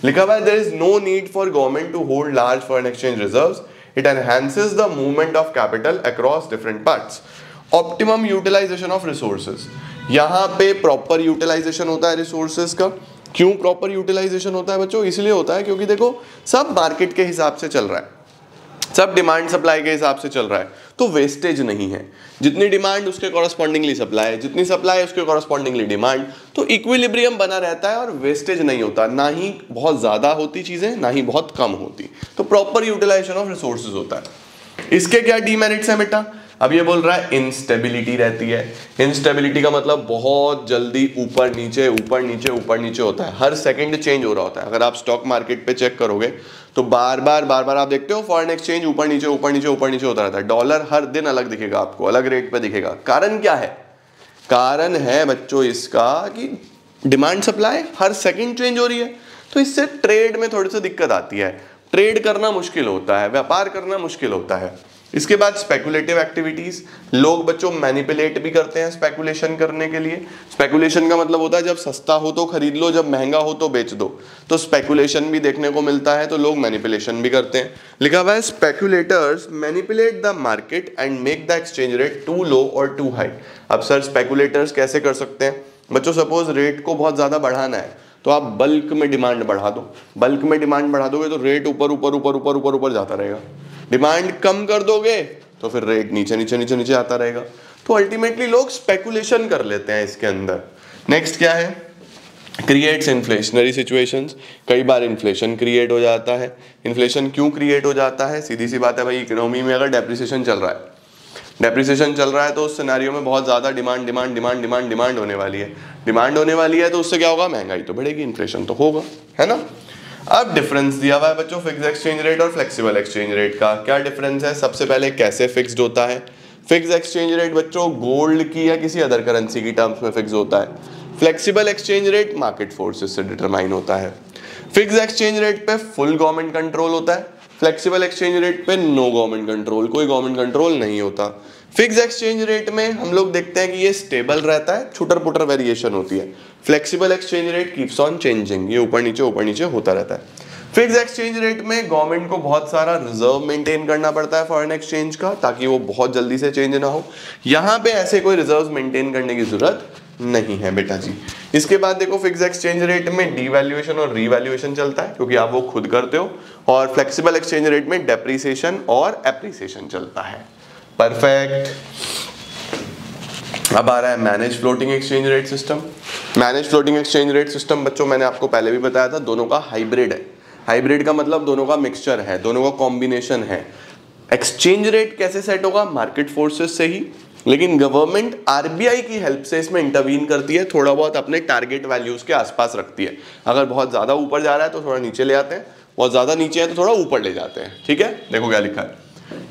लिखा हुआ है, there is no need for government to hold large foreign exchange reserves. It enhances the movement of capital across different parts. Optimum utilization of resources. यहाँ पे प्रॉपर यूटिलाइजेशन होता है रिसोर्सेज का। क्यों प्रॉपर यूटिलाइजेशन होता है बच्चों? इसलिए होता है क्योंकि देखो सब मार्केट के हिसाब से चल रहा है, सब डिमांड सप्लाई के हिसाब से चल रहा है, तो वेस्टेज नहीं है। जितनी डिमांड उसके कॉरस्पॉन्डिंगली सप्लाई, जितनी सप्लाई उसके कॉरस्पॉन्डिंगली डिमांड, तो इक्विलिब्रियम बना रहता है और वेस्टेज नहीं होता। ना ही बहुत ज्यादा होती चीजें, ना ही बहुत कम होती, तो प्रॉपर यूटिलाइजेशन ऑफ रिसोर्सेज होता है। इसके क्या डीमेरिट्स है बेटा? अब ये बोल रहा है इंस्टेबिलिटी रहती है। इंस्टेबिलिटी का मतलब बहुत जल्दी ऊपर नीचे ऊपर नीचे ऊपर नीचे होता है, हर सेकंड चेंज हो रहा होता है। अगर आप स्टॉक मार्केट पे चेक करोगे तो बार बार आप देखते हो फॉरेन एक्सचेंज ऊपर नीचे ऊपर नीचे ऊपर नीचे होता रहता है। डॉलर हर दिन अलग दिखेगा आपको, अलग रेट पे दिखेगा। कारण क्या है? कारण है बच्चों इसका कि डिमांड सप्लाई हर सेकंड चेंज हो रही है, तो इससे ट्रेड में थोड़ी सी दिक्कत आती है, ट्रेड करना मुश्किल होता है, व्यापार करना मुश्किल होता है। इसके बाद स्पेकुलेटिव एक्टिविटीज, लोग बच्चों मैनिपुलेट भी करते हैं स्पेकुलेशन करने के लिए। स्पेकुलेशन का मतलब होता है जब सस्ता हो तो खरीद लो, जब महंगा हो तो बेच दो, तो स्पेकुलेशन भी देखने को मिलता है, तो लोग मैनिपुलेशन भी करते हैं। लिखा हुआ है speculators manipulate the market and make the exchange rate too low और टू हाई। अब सर स्पेकुलेटर्स कैसे कर सकते हैं बच्चों? सपोज रेट को बहुत ज्यादा बढ़ाना है तो आप बल्क में डिमांड बढ़ा दो, बल्क में डिमांड बढ़ा दोगे तो रेट ऊपर ऊपर ऊपर ऊपर ऊपर ऊपर जाता रहेगा। डिमांड कम कर दोगे तो फिर रेट नीचे नीचे नीचे नीचे आता रहेगा। तो अल्टीमेटली लोग स्पेकुलेशन कर लेते हैं इसके अंदर। नेक्स्ट क्या है? Creates inflationary situations. कई बार इन्फ्लेशन क्रिएट हो जाता है। इन्फ्लेशन क्यों क्रिएट हो जाता है? सीधी सी बात है भाई, इकोनॉमी में अगर डेप्रिसिएशन चल रहा है, डेप्रिसिएशन चल रहा है तो उस सिनेरियो में बहुत ज्यादा demand demand demand demand demand होने वाली है। डिमांड होने वाली है तो उससे क्या होगा? महंगाई तो बढ़ेगी, इन्फ्लेशन तो होगा, है ना। अब डिफरेंस दिया हुआ है बच्चों फिक्स्ड एक्सचेंज रेट और फ्लेक्सिबल एक्सचेंज रेट का। क्या डिफरेंस है? सबसे पहले कैसे फिक्स्ड होता है? फिक्स्ड एक्सचेंज रेट बच्चों गोल्ड की या किसी अदर करेंसी की टर्म्स में फिक्स होता है। Flexible exchange rate market forces से डिटरमाइन होता है। फिक्स्ड एक्सचेंज रेट पे फुल गवर्नमेंट कंट्रोल होता है, फ्लेक्सिबल एक्सचेंज रेट पे नो गवर्नमेंट कंट्रोल, कोई गवर्नमेंट कंट्रोल नहीं होता। फिक्स एक्सचेंज रेट में हम लोग देखते हैं कि ये स्टेबल रहता है, छुटर पुटर वेरिएशन होती है। Flexible exchange rate keeps on changing, ये ऊपर नीचे होता रहता है। फिक्स एक्सचेंज रेट में गवर्नमेंट को बहुत सारा रिजर्व मेंटेन करना पड़ता है फॉरेन एक्सचेंज का, ताकि वो बहुत जल्दी से चेंज ना हो। यहाँ पे ऐसे कोई रिजर्व मेंटेन करने की जरूरत नहीं है बेटा जी। इसके बाद देखो फिक्स एक्सचेंज रेट में डीवैल्यूएशन और रीवैल्यूएशन चलता है क्योंकि आप वो खुद करते हो, और फ्लेक्सिबल एक्सचेंज रेट में डेप्रिसिएशन और एप्रिसिएशन चलता है। परफेक्ट। अब आ रहा है manage floating exchange rate system. Manage floating exchange rate system बच्चों मैंने आपको पहले भी बताया था, दोनों का हाइब्रिड है। हाइब्रिड का मतलब दोनों का मिक्सचर है, दोनों का कॉम्बिनेशन है। एक्सचेंज रेट कैसे सेट होगा? मार्केट फोर्सेस से ही, लेकिन गवर्नमेंट आरबीआई की हेल्प से इसमें इंटरवीन करती है, थोड़ा बहुत अपने टारगेट वैल्यूज के आसपास रखती है। अगर बहुत ज्यादा ऊपर जा रहा है तो थोड़ा नीचे ले आते हैं, बहुत ज्यादा नीचे है तो थोड़ा ऊपर ले जाते हैं। ठीक है, देखो क्या लिखा है।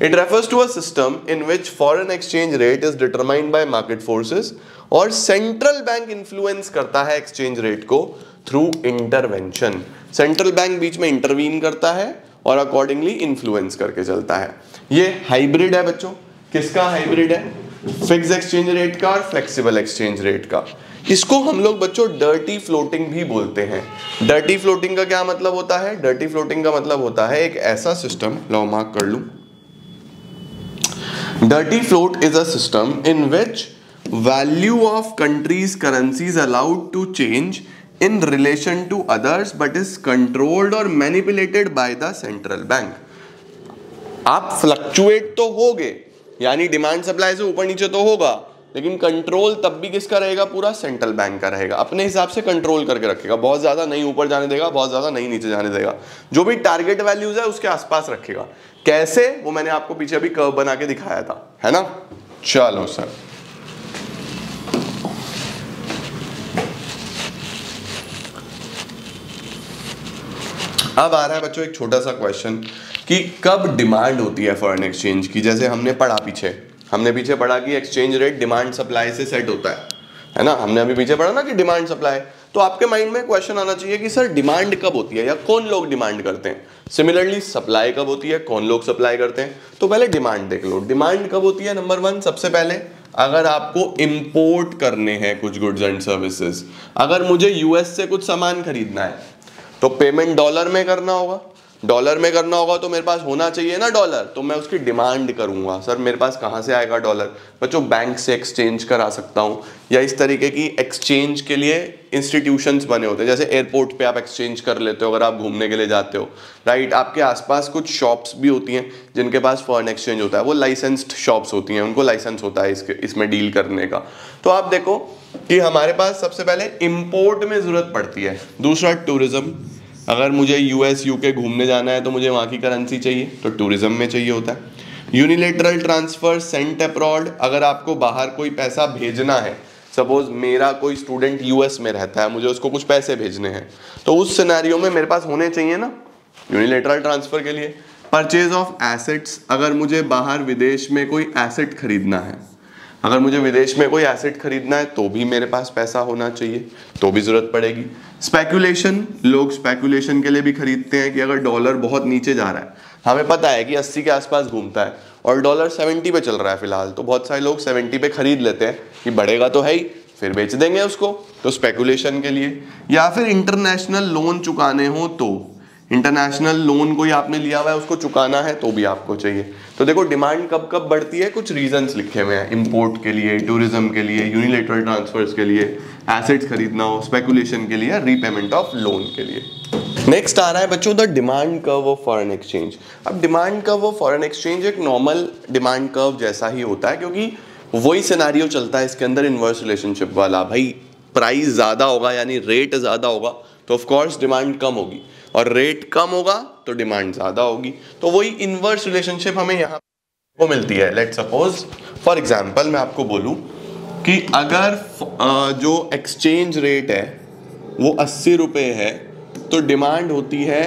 It refers to a system in which foreign exchange rate is determined by market forces और सेंट्रल बैंक इन्फ्लुएंस करता है एक्सचेंज रेट को थ्रू इंटरवेंशन। सेंट्रल बैंक बीच में इंटरवीन करता है और अकॉर्डिंगली इन्फ्लुएंस करके चलता है। ये हाइब्रिड है बच्चों। किसका हाइब्रिड है? फिक्स एक्सचेंज रेट का और फ्लेक्सिबल एक्सचेंज रेट का। इसको हम लोग बच्चों डर्टी फ्लोटिंग भी बोलते हैं। डर्टी फ्लोटिंग का क्या मतलब होता है? डर्टी फ्लोटिंग का मतलब होता है एक ऐसा सिस्टम, लो मार्क कर लूं, dirty float is a system in which value of countries currencies allowed to change in relation to others but is controlled or manipulated by the central bank। आप fluctuate तो होगे, यानी डिमांड सप्लाई से ऊपर नीचे तो होगा, लेकिन कंट्रोल तब भी किसका रहेगा? पूरा सेंट्रल बैंक का रहेगा। अपने हिसाब से कंट्रोल करके रखेगा, बहुत ज्यादा नहीं ऊपर जाने देगा, बहुत ज्यादा नहीं नीचे जाने देगा। जो भी टारगेट वैल्यूज है उसके आसपास रखेगा। कैसे? वो मैंने आपको पीछे अभी कर्व बना के दिखाया था, है ना। चलो सर, अब आ रहा है बच्चों एक छोटा सा क्वेश्चन कि कब डिमांड होती है फॉरेन एक्सचेंज की। जैसे हमने पढ़ा पीछे पढ़ा कि एक्सचेंज रेट डिमांड सप्लाई से सेट होता है ना। हमने अभी पीछे पढ़ा ना कि डिमांड सप्लाई। तो आपके माइंड में क्वेश्चन आना चाहिए कि सर डिमांड कब होती है या कौन लोग डिमांड करते हैं। सिमिलरली सप्लाई कब होती है, कौन लोग सप्लाई करते हैं। तो पहले डिमांड देख लो। डिमांड कब होती है? नंबर 1, सबसे पहले अगर आपको इंपोर्ट करने हैं कुछ गुड्स एंड सर्विसेज, अगर मुझे यूएस से कुछ सामान खरीदना है तो पेमेंट डॉलर में करना होगा। डॉलर में करना होगा तो मेरे पास होना चाहिए ना डॉलर, तो मैं उसकी डिमांड करूंगा। सर मेरे पास कहाँ से आएगा डॉलर? बच्चों बैंक से एक्सचेंज करा सकता हूँ, या इस तरीके की एक्सचेंज के लिए इंस्टीट्यूशंस बने होते हैं। जैसे एयरपोर्ट पे आप एक्सचेंज कर लेते हो अगर आप घूमने के लिए जाते हो, राइट। आपके आसपास कुछ शॉप्स भी होती हैं जिनके पास फॉरेन एक्सचेंज होता है, वो लाइसेंस्ड शॉप्स होती हैं, उनको लाइसेंस होता है इसमें डील करने का। तो आप देखो कि हमारे पास सबसे पहले इंपोर्ट में जरूरत पड़ती है। दूसरा टूरिज्म, अगर मुझे यूएस यूके घूमने जाना है तो मुझे वहाँ की करेंसी चाहिए, तो टूरिज्म में चाहिए होता है। यूनिलेटरल ट्रांसफर, सेंट अब्रॉड, अगर आपको बाहर कोई पैसा भेजना है, सपोज मेरा कोई स्टूडेंट यूएस में रहता है, मुझे उसको कुछ पैसे भेजने हैं, तो उस सिनेरियो में मेरे पास होने चाहिए ना यूनिलेटरल ट्रांसफर के लिए। परचेज ऑफ एसेट्स, अगर मुझे बाहर विदेश में कोई एसेट खरीदना है, अगर मुझे विदेश में कोई एसेट खरीदना है तो भी मेरे पास पैसा होना चाहिए, तो भी जरूरत पड़ेगी। स्पेकुलेशन, लोग स्पेकुलेशन के लिए भी खरीदते हैं कि अगर डॉलर बहुत नीचे जा रहा है, हमें पता है कि 80 के आसपास घूमता है और डॉलर 70 पे चल रहा है फिलहाल, तो बहुत सारे लोग 70 पे खरीद लेते हैं कि बढ़ेगा तो है ही, फिर बेच देंगे उसको, तो स्पेकुलेशन के लिए। या फिर इंटरनेशनल लोन चुकाने हो तो, इंटरनेशनल लोन कोई आपने लिया हुआ है उसको चुकाना है तो भी आपको चाहिए। तो देखो डिमांड कब कब बढ़ती है, कुछ रीजंस लिखे हुए हैं, इंपोर्ट के लिए, टूरिज्म के लिए, यूनिलेटरल ट्रांसफर्स के लिए, एसेट्स खरीदना हो, स्पेकुलेशन के लिए, रीपेमेंट ऑफ लोन के लिए। नेक्स्ट आ रहा है बच्चों the demand curve of foreign exchange. अब demand curve of foreign exchange एक नॉर्मल डिमांड कर्व जैसा ही होता है, क्योंकि वही सिनेरियो चलता है इसके अंदर, इनवर्स रिलेशनशिप वाला। भाई प्राइस ज्यादा होगा यानी रेट ज्यादा होगा तो ऑफ कोर्स डिमांड कम होगी, और रेट कम होगा तो डिमांड ज्यादा होगी। तो वही इनवर्स रिलेशनशिप हमें यहाँ को मिलती है। लेट सपोज फॉर एग्जांपल मैं आपको बोलूं कि अगर जो एक्सचेंज रेट है वो 80 रुपये है तो डिमांड होती है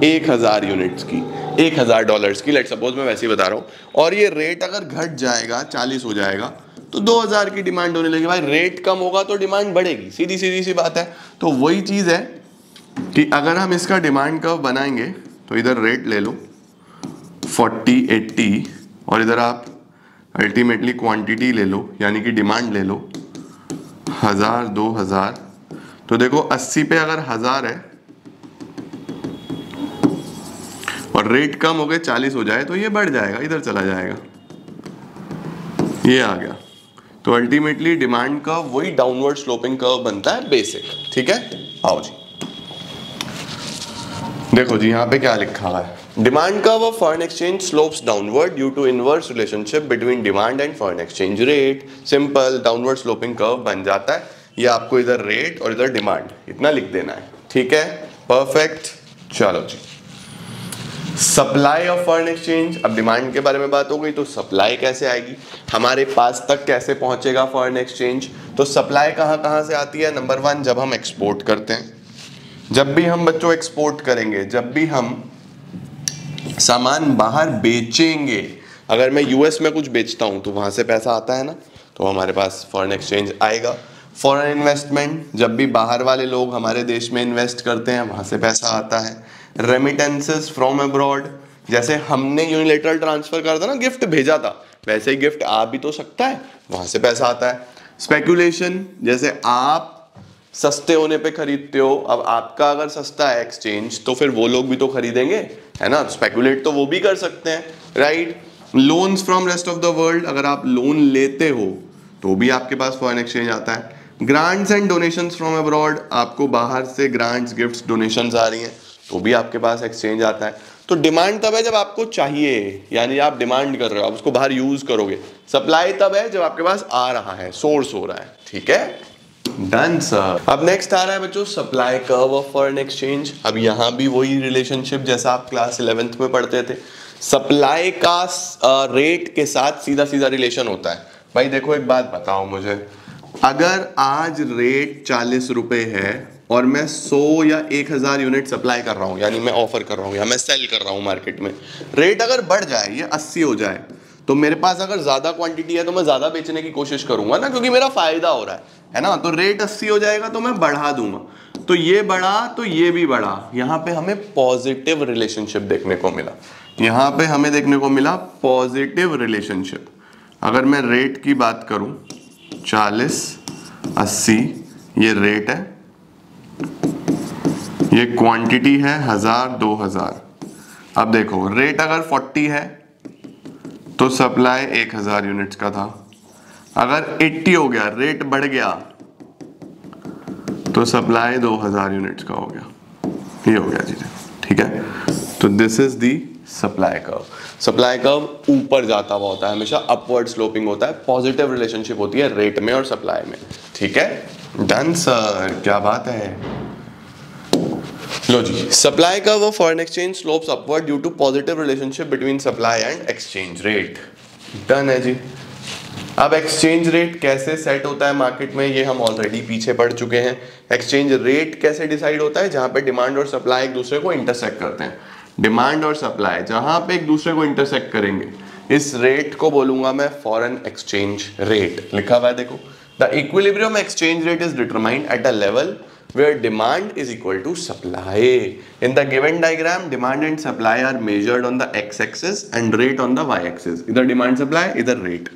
1000 यूनिट्स की, $1000 की। लेट सपोज मैं वैसे ही बता रहा हूँ, और ये रेट अगर घट जाएगा 40 हो जाएगा तो 2000 की डिमांड होने लगी। भाई रेट कम होगा तो डिमांड बढ़ेगी, सीधी सीधी सी बात है। तो वही चीज है कि अगर हम इसका डिमांड कर्व बनाएंगे तो इधर रेट ले लो 40, 80, और इधर आप अल्टीमेटली क्वांटिटी ले लो यानी कि डिमांड ले लो 1000, 2000। तो देखो 80 पे अगर 1000 है और रेट कम हो गए 40 हो जाए तो ये बढ़ जाएगा, इधर चला जाएगा, ये आ गया। तो अल्टीमेटली डिमांड कर्व वही डाउनवर्ड स्लोपिंग कर्व बनता है बेसिक। ठीक है, आओ जी देखो जी यहाँ पे क्या लिखा हुआ है, demand curve of foreign exchange slopes downward due to inverse relationship between demand and foreign exchange rate. Simple downward sloping curve बन जाता है। ये आपको इधर रेट और इधर डिमांड इतना लिख देना है। ठीक है, परफेक्ट। चलो जी, सप्लाई ऑफ फॉरेन एक्सचेंज। अब डिमांड के बारे में बात हो गई तो सप्लाई कैसे आएगी, हमारे पास तक कैसे पहुंचेगा फॉरेन एक्सचेंज। तो सप्लाई कहाँ कहाँ से आती है? नंबर 1, जब हम एक्सपोर्ट करते हैं। जब भी हम बच्चों एक्सपोर्ट करेंगे, जब भी हम सामान बाहर बेचेंगे। अगर मैं यूएस में कुछ बेचता हूं तो वहां से पैसा आता है ना, तो हमारे पास फॉरेन एक्सचेंज आएगा। फॉरेन इन्वेस्टमेंट, जब भी बाहर वाले लोग हमारे देश में इन्वेस्ट करते हैं वहां से पैसा आता है। रेमिटेंसेस फ्रॉम अब्रॉड, जैसे हमने यूनिलेटरल ट्रांसफर करा था ना, गिफ्ट भेजा था, वैसे ही गिफ्ट आ भी तो सकता है, वहां से पैसा आता है। स्पेकुलेशन, जैसे आप सस्ते होने पे खरीदते हो, अब आपका अगर सस्ता है एक्सचेंज तो फिर वो लोग भी तो खरीदेंगे, है ना, स्पेकुलेट तो वो भी कर सकते हैं, right. Loans from rest of the world, अगर आप लोन लेते हो तो भी आपके पास फॉरेन एक्सचेंज आता है। Grants and donations from abroad, आपको बाहर से ग्रांट्स, गिफ्ट्स, डोनेशंस आ रही हैं तो भी आपके पास एक्सचेंज आता है। तो डिमांड तब है जब आपको चाहिए, यानी आप डिमांड कर रहे हो, आप उसको बाहर यूज करोगे। सप्लाई तब है जब आपके पास आ रहा है, सोर्स हो रहा है, ठीक है, डन सर। अब नेक्स्ट आ रहा है बच्चों supply curve of foreign exchange. अब यहां भी वही रिलेशनशिप जैसा आप क्लास 11th में पढ़ते थे, सप्लाई का रेट के साथ सीधा सीधा रिलेशन होता है। भाई देखो एक बात बताओ मुझे, अगर आज रेट 40 रुपए है और मैं 100 या 1000 यूनिट सप्लाई कर रहा हूं, यानी मैं ऑफर कर रहा हूं या मैं सेल कर रहा हूं मार्केट में, रेट अगर बढ़ जाए, ये 80 हो जाए, तो मेरे पास अगर ज्यादा क्वांटिटी है तो मैं ज्यादा बेचने की कोशिश करूंगा ना, क्योंकि मेरा फायदा हो रहा है ना। तो रेट 80 हो जाएगा तो मैं बढ़ा दूंगा, तो ये बढ़ा तो ये भी बढ़ा। यहां पे हमें पॉजिटिव रिलेशनशिप देखने को मिला, यहां पे हमें देखने को मिला पॉजिटिव रिलेशनशिप। अगर मैं रेट की बात करूं, 40, 80 ये रेट है, ये क्वांटिटी है 1000, 2000। अब देखो रेट अगर 40 है तो सप्लाई 1000 यूनिट्स का था, अगर 80 हो गया, रेट बढ़ गया, तो सप्लाई 2000 यूनिट्स का हो गया। ये हो गया चीजें, ठीक है। तो this is the supply curve. Supply curve ऊपर जाता हुआ होता है, हमेशा अपवर्ड स्लोपिंग होता है, पॉजिटिव रिलेशनशिप होती है रेट में और सप्लाई में, ठीक है, डन सर, क्या बात है। लो जी, supply curve of foreign exchange slopes upward due to positive relationship between supply and exchange rate, done है जी। अब एक्सचेंज रेट कैसे सेट होता है मार्केट में, ये हम ऑलरेडी पीछे पढ़ चुके हैं। एक्सचेंज रेट कैसे डिसाइड होता है, जहां पे डिमांड और सप्लाई एक दूसरे को इंटरसेक्ट करते हैं। डिमांड और सप्लाई जहां पे एक दूसरे को इंटरसेक्ट करेंगे, इस रेट को बोलूंगा मैं फॉरेन एक्सचेंज रेट। लिखा हुआ है देखो, the equilibrium exchange rate is determined at a level where demand is equal to supply. In the given diagram, demand and supply are measured on the x-axis and rate on the y-axis. Either demand supply, either rate.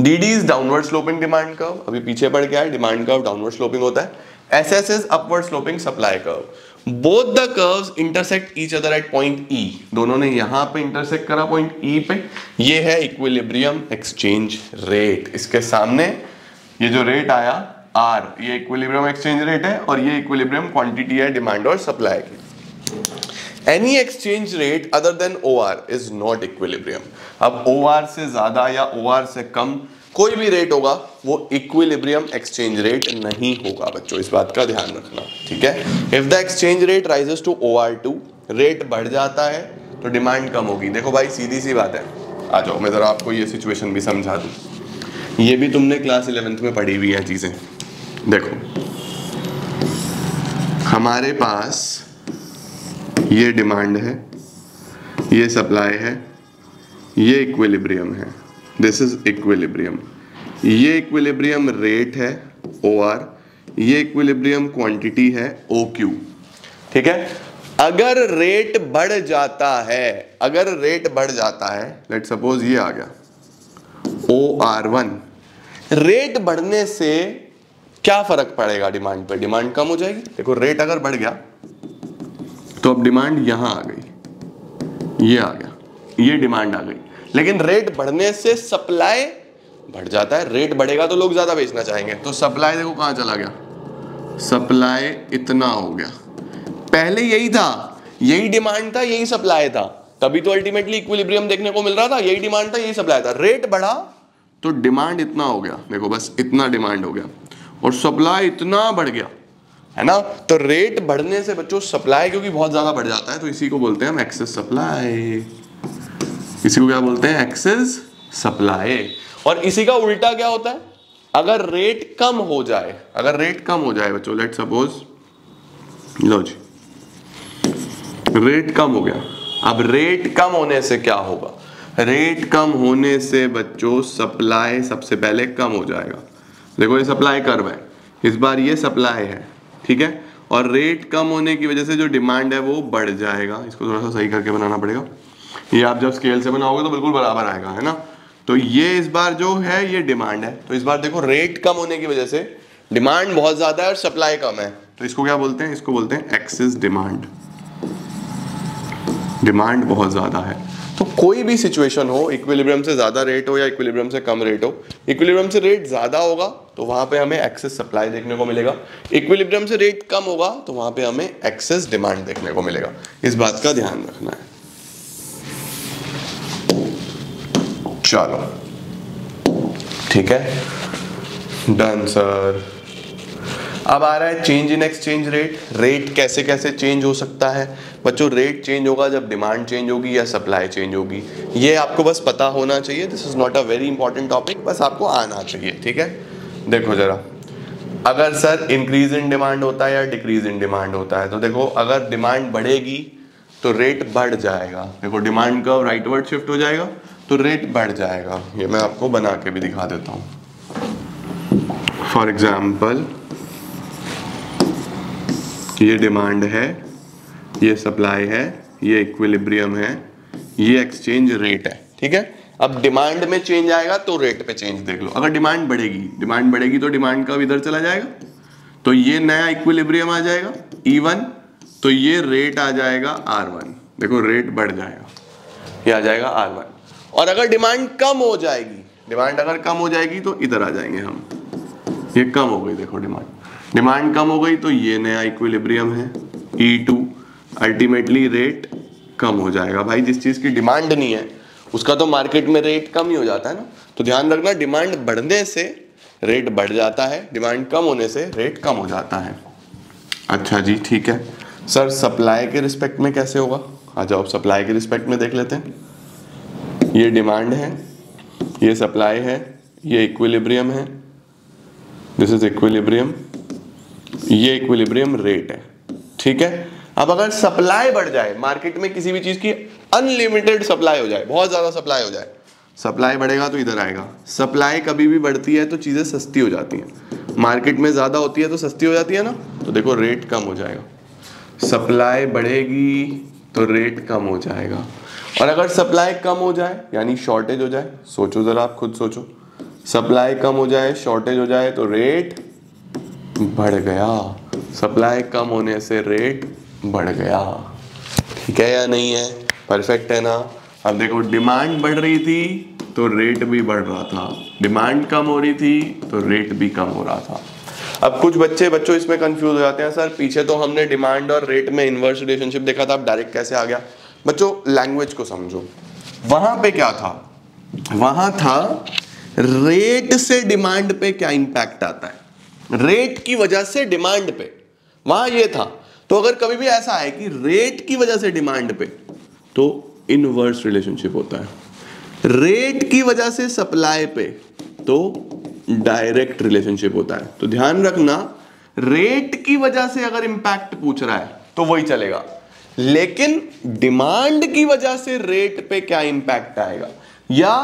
DD is downward sloping demand curve. अभी पीछे पढ़ के आए, demand curve downward sloping होता है। SS is upward sloping supply curve. Both the curves intersect each other at point E. दोनों ने यहाँ पे intersect करा point E पे। ये है equilibrium exchange rate. इसके सामने ये जो rate आया R, ये इक्विलिब्रियम एक्सचेंज रेट है और ये इक्विलिब्रियम क्वांटिटी है डिमांड और सप्लाई की। Any exchange rate other than OR is not equilibrium. अब OR से ज्यादा या OR से कम कोई भी रेट होगा वो इक्विलिब्रियम एक्सचेंज रेट नहीं होगा बच्चों, इस बात का ध्यान रखना, ठीक है। If the exchange rate rises to OR2, rate बढ़ जाता है तो डिमांड कम होगी। देखो भाई सीधी सी बात है, आ जाओ मैं जरा आपको ये सिचुएशन भी समझा दूं, ये भी तुमने क्लास 11th में पढ़ी हुई है चीजें। देखो हमारे पास ये डिमांड है, ये सप्लाई है, ये इक्विलिब्रियम है, दिस इज इक्विलिब्रियम। ये इक्विलिब्रियम रेट है OR, ये इक्विलिब्रियम क्वांटिटी है OQ, ठीक है। अगर रेट बढ़ जाता है, अगर रेट बढ़ जाता है, लेट सपोज ये आ गया OR1, रेट बढ़ने से क्या फर्क पड़ेगा डिमांड पे, डिमांड कम हो जाएगी। देखो रेट अगर बढ़ गया तो अब डिमांड यहां आ गई, ये आ गया, ये डिमांड आ गई, लेकिन रेट बढ़ने से सप्लाई बढ़ जाता है। रेट बढ़ेगा तो लोग ज्यादा बेचना चाहेंगे, तो सप्लाई देखो कहां चला गया, सप्लाई इतना हो गया। पहले यही था, यही डिमांड था, यही सप्लाई था, तभी तो अल्टीमेटली इक्विलिब्रियम देखने को मिल रहा था। यही डिमांड था, यही सप्लाई था। रेट बढ़ा तो डिमांड इतना हो गया, देखो बस इतना डिमांड हो गया और सप्लाई इतना बढ़ गया, है ना। तो रेट बढ़ने से बच्चों सप्लाई क्योंकि बहुत ज्यादा बढ़ जाता है, तो इसी को बोलते हैं हम एक्सेस सप्लाई। इसी को क्या बोलते हैं, एक्सेस सप्लाई। और इसी का उल्टा क्या होता है, अगर रेट कम हो जाए, अगर रेट कम हो जाए बच्चों, लेट सपोज, लो जी रेट कम हो गया, अब रेट कम होने से क्या होगा? रेट कम होने से बच्चों सप्लाई सबसे पहले कम हो जाएगा। देखो ये सप्लाई कर्व है, इस बार ये सप्लाई है, ठीक है, और रेट कम होने की वजह से जो डिमांड है वो बढ़ जाएगा। इसको थोड़ा सा सही करके बनाना पड़ेगा, ये आप जब स्केल से बनाओगे तो बिल्कुल बराबर आएगा, है ना। तो ये इस बार जो है ये डिमांड है, तो इस बार देखो रेट कम होने की वजह से डिमांड बहुत ज्यादा है और सप्लाई कम है, तो इसको क्या बोलते हैं? इसको बोलते हैं एक्सेस डिमांड। डिमांड बहुत ज्यादा है, तो कोई भी सिचुएशन हो, इक्विलिब्रियम से ज्यादा रेट हो या इक्विलिब्रियम से कम रेट हो, इक्विलिब्रियम से रेट ज्यादा होगा तो वहां पे हमें एक्सेस सप्लाई देखने को मिलेगा, इक्विलिब्रियम से रेट कम होगा तो वहां पे हमें एक्सेस डिमांड देखने को मिलेगा। इस बात का ध्यान रखना है। चलो ठीक है, डन सर। अब आ रहा है change in exchange rate. Rate कैसे कैसे चेंज हो सकता है बच्चों? रेट चेंज होगा जब डिमांड चेंज होगी या सप्लाई चेंज होगी, ये आपको बस पता होना चाहिए। This is not a very important topic, बस आपको आना चाहिए, ठीक है। देखो जरा, अगर सर इंक्रीज इन डिमांड होता है या डिक्रीज इन डिमांड होता है, तो देखो अगर डिमांड बढ़ेगी तो रेट बढ़ जाएगा। देखो डिमांड कर्व राइटवर्ड शिफ्ट हो जाएगा तो रेट बढ़ जाएगा। ये मैं आपको बना के भी दिखा देता हूं। फॉर एग्जाम्पल ये डिमांड है, ये सप्लाई है, ये इक्विलिब्रियम है, ये एक्सचेंज रेट है, ठीक है। अब डिमांड में चेंज आएगा तो रेट पे चेंज देख लो। अगर डिमांड बढ़ेगी तो डिमांड का इधर चला जाएगा, तो ये नया इक्विलिब्रियम आ जाएगा E1, तो ये रेट आ जाएगा R1। देखो रेट बढ़ जाएगा, ये आ जाएगा R1। और अगर डिमांड कम हो जाएगी, तो इधर आ जाएंगे हम, ये कम हो गई, देखो डिमांड कम हो गई तो ये नया इक्विलिब्रियम है E2, अल्टीमेटली रेट कम हो जाएगा। भाई जिस चीज की डिमांड नहीं है उसका तो मार्केट में रेट कम ही हो जाता है ना, तो ध्यान रखना डिमांड बढ़ने से रेट बढ़ जाता है, डिमांड कम होने से रेट कम हो जाता है। अच्छा जी ठीक है सर, सप्लाई के रिस्पेक्ट में कैसे होगा? आ जाओ सप्लाई के रिस्पेक्ट में देख लेते हैं। ये डिमांड है, ये सप्लाई है, ये इक्विलिब्रियम है, दिस इज इक्विलिब्रियम, ये इक्विलिब्रियम रेट है, ठीक है। अब अगर सप्लाई बढ़ जाए, मार्केट में किसी भी चीज की अनलिमिटेड सप्लाई हो जाए, बहुत ज्यादा सप्लाई हो जाए, सप्लाई बढ़ेगा तो इधर आएगा। सप्लाई कभी भी बढ़ती है तो चीजें सस्ती हो जाती हैं, मार्केट में ज्यादा होती है तो सस्ती हो जाती है ना, तो देखो रेट कम हो जाएगा। सप्लाई बढ़ेगी तो रेट कम हो जाएगा, और अगर सप्लाई कम हो जाए यानी शॉर्टेज हो जाए, सोचो जरा, आप खुद सोचो, सप्लाई कम हो जाए, शॉर्टेज हो जाए तो रेट बढ़ गया। सप्लाई कम होने से रेट बढ़ गया, ठीक है या नहीं है? परफेक्ट है ना। अब देखो डिमांड बढ़ रही थी तो रेट भी बढ़ रहा था, डिमांड कम हो रही थी तो रेट भी कम हो रहा था। अब कुछ बच्चों इसमें कंफ्यूज हो जाते हैं, सर पीछे तो हमने डिमांड और रेट में इनवर्स रिलेशनशिप देखा था, अब डायरेक्ट कैसे आ गया? बच्चों लैंग्वेज को समझो, वहां पे क्या था? वहां था रेट से डिमांड पे क्या इंपैक्ट आता है, रेट की वजह से डिमांड पे, वहां ये था। तो अगर कभी भी ऐसा है कि रेट की वजह से डिमांड पे, तो इनवर्स रिलेशनशिप होता है, रेट की वजह से सप्लाई पे तो डायरेक्ट रिलेशनशिप होता है। तो ध्यान रखना, रेट की वजह से अगर इंपैक्ट पूछ रहा है तो वही चलेगा, लेकिन डिमांड की वजह से रेट पे क्या इंपैक्ट आएगा या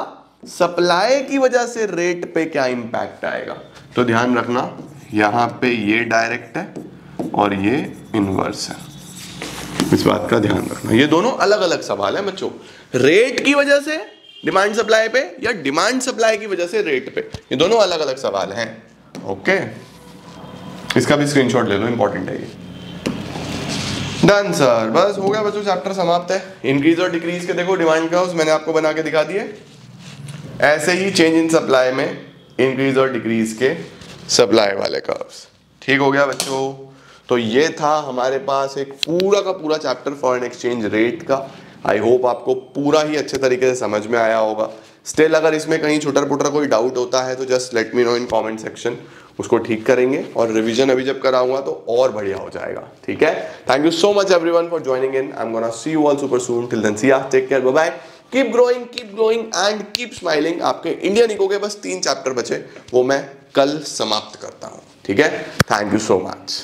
सप्लाई की वजह से रेट पे क्या इंपैक्ट आएगा, तो ध्यान रखना यहां पे ये डायरेक्ट है और ये इनवर्स है, इस बात का ध्यान रखना। ये दोनों अलग अलग सवाल है बच्चों, रेट की वजह से डिमांड सप्लाई पे या डिमांड सप्लाई की वजह से रेट पे, ये दोनों अलग अलग सवाल हैं। ओके, इसका भी स्क्रीनशॉट ले लो, इंपॉर्टेंट है ये। डन सर, बस हो गया बच्चों, चैप्टर समाप्त है। इंक्रीज और डिक्रीज के देखो डिमांड कर्व्स मैंने आपको बना के दिखा दिए, ऐसे ही चेंज इन सप्लाई में इंक्रीज और डिक्रीज के सप्लाई वाले कर्व्स। ठीक हो गया बच्चों, तो ये था हमारे पास एक पूरा का पूरा चैप्टर फॉरेन एक्सचेंज रेट का। आई होप आपको पूरा ही अच्छे तरीके से समझ में आया होगा। स्टिल अगर इसमें कहीं छुटर पुटर कोई डाउट होता है तो just let me know in comment section, उसको ठीक करेंगे, और रिवीजन अभी जब कराऊंगा तो और बढ़िया हो जाएगा। ठीक है, thank you so much everyone for joining in. I am gonna see you all super soon, till then see ya, take care, bye bye, keep growing and keep smiling. आपके इंडियन इको के बस 3 chapter बचे, वो मैं कल समाप्त करता हूँ। ठीक है, थैंक यू सो मच।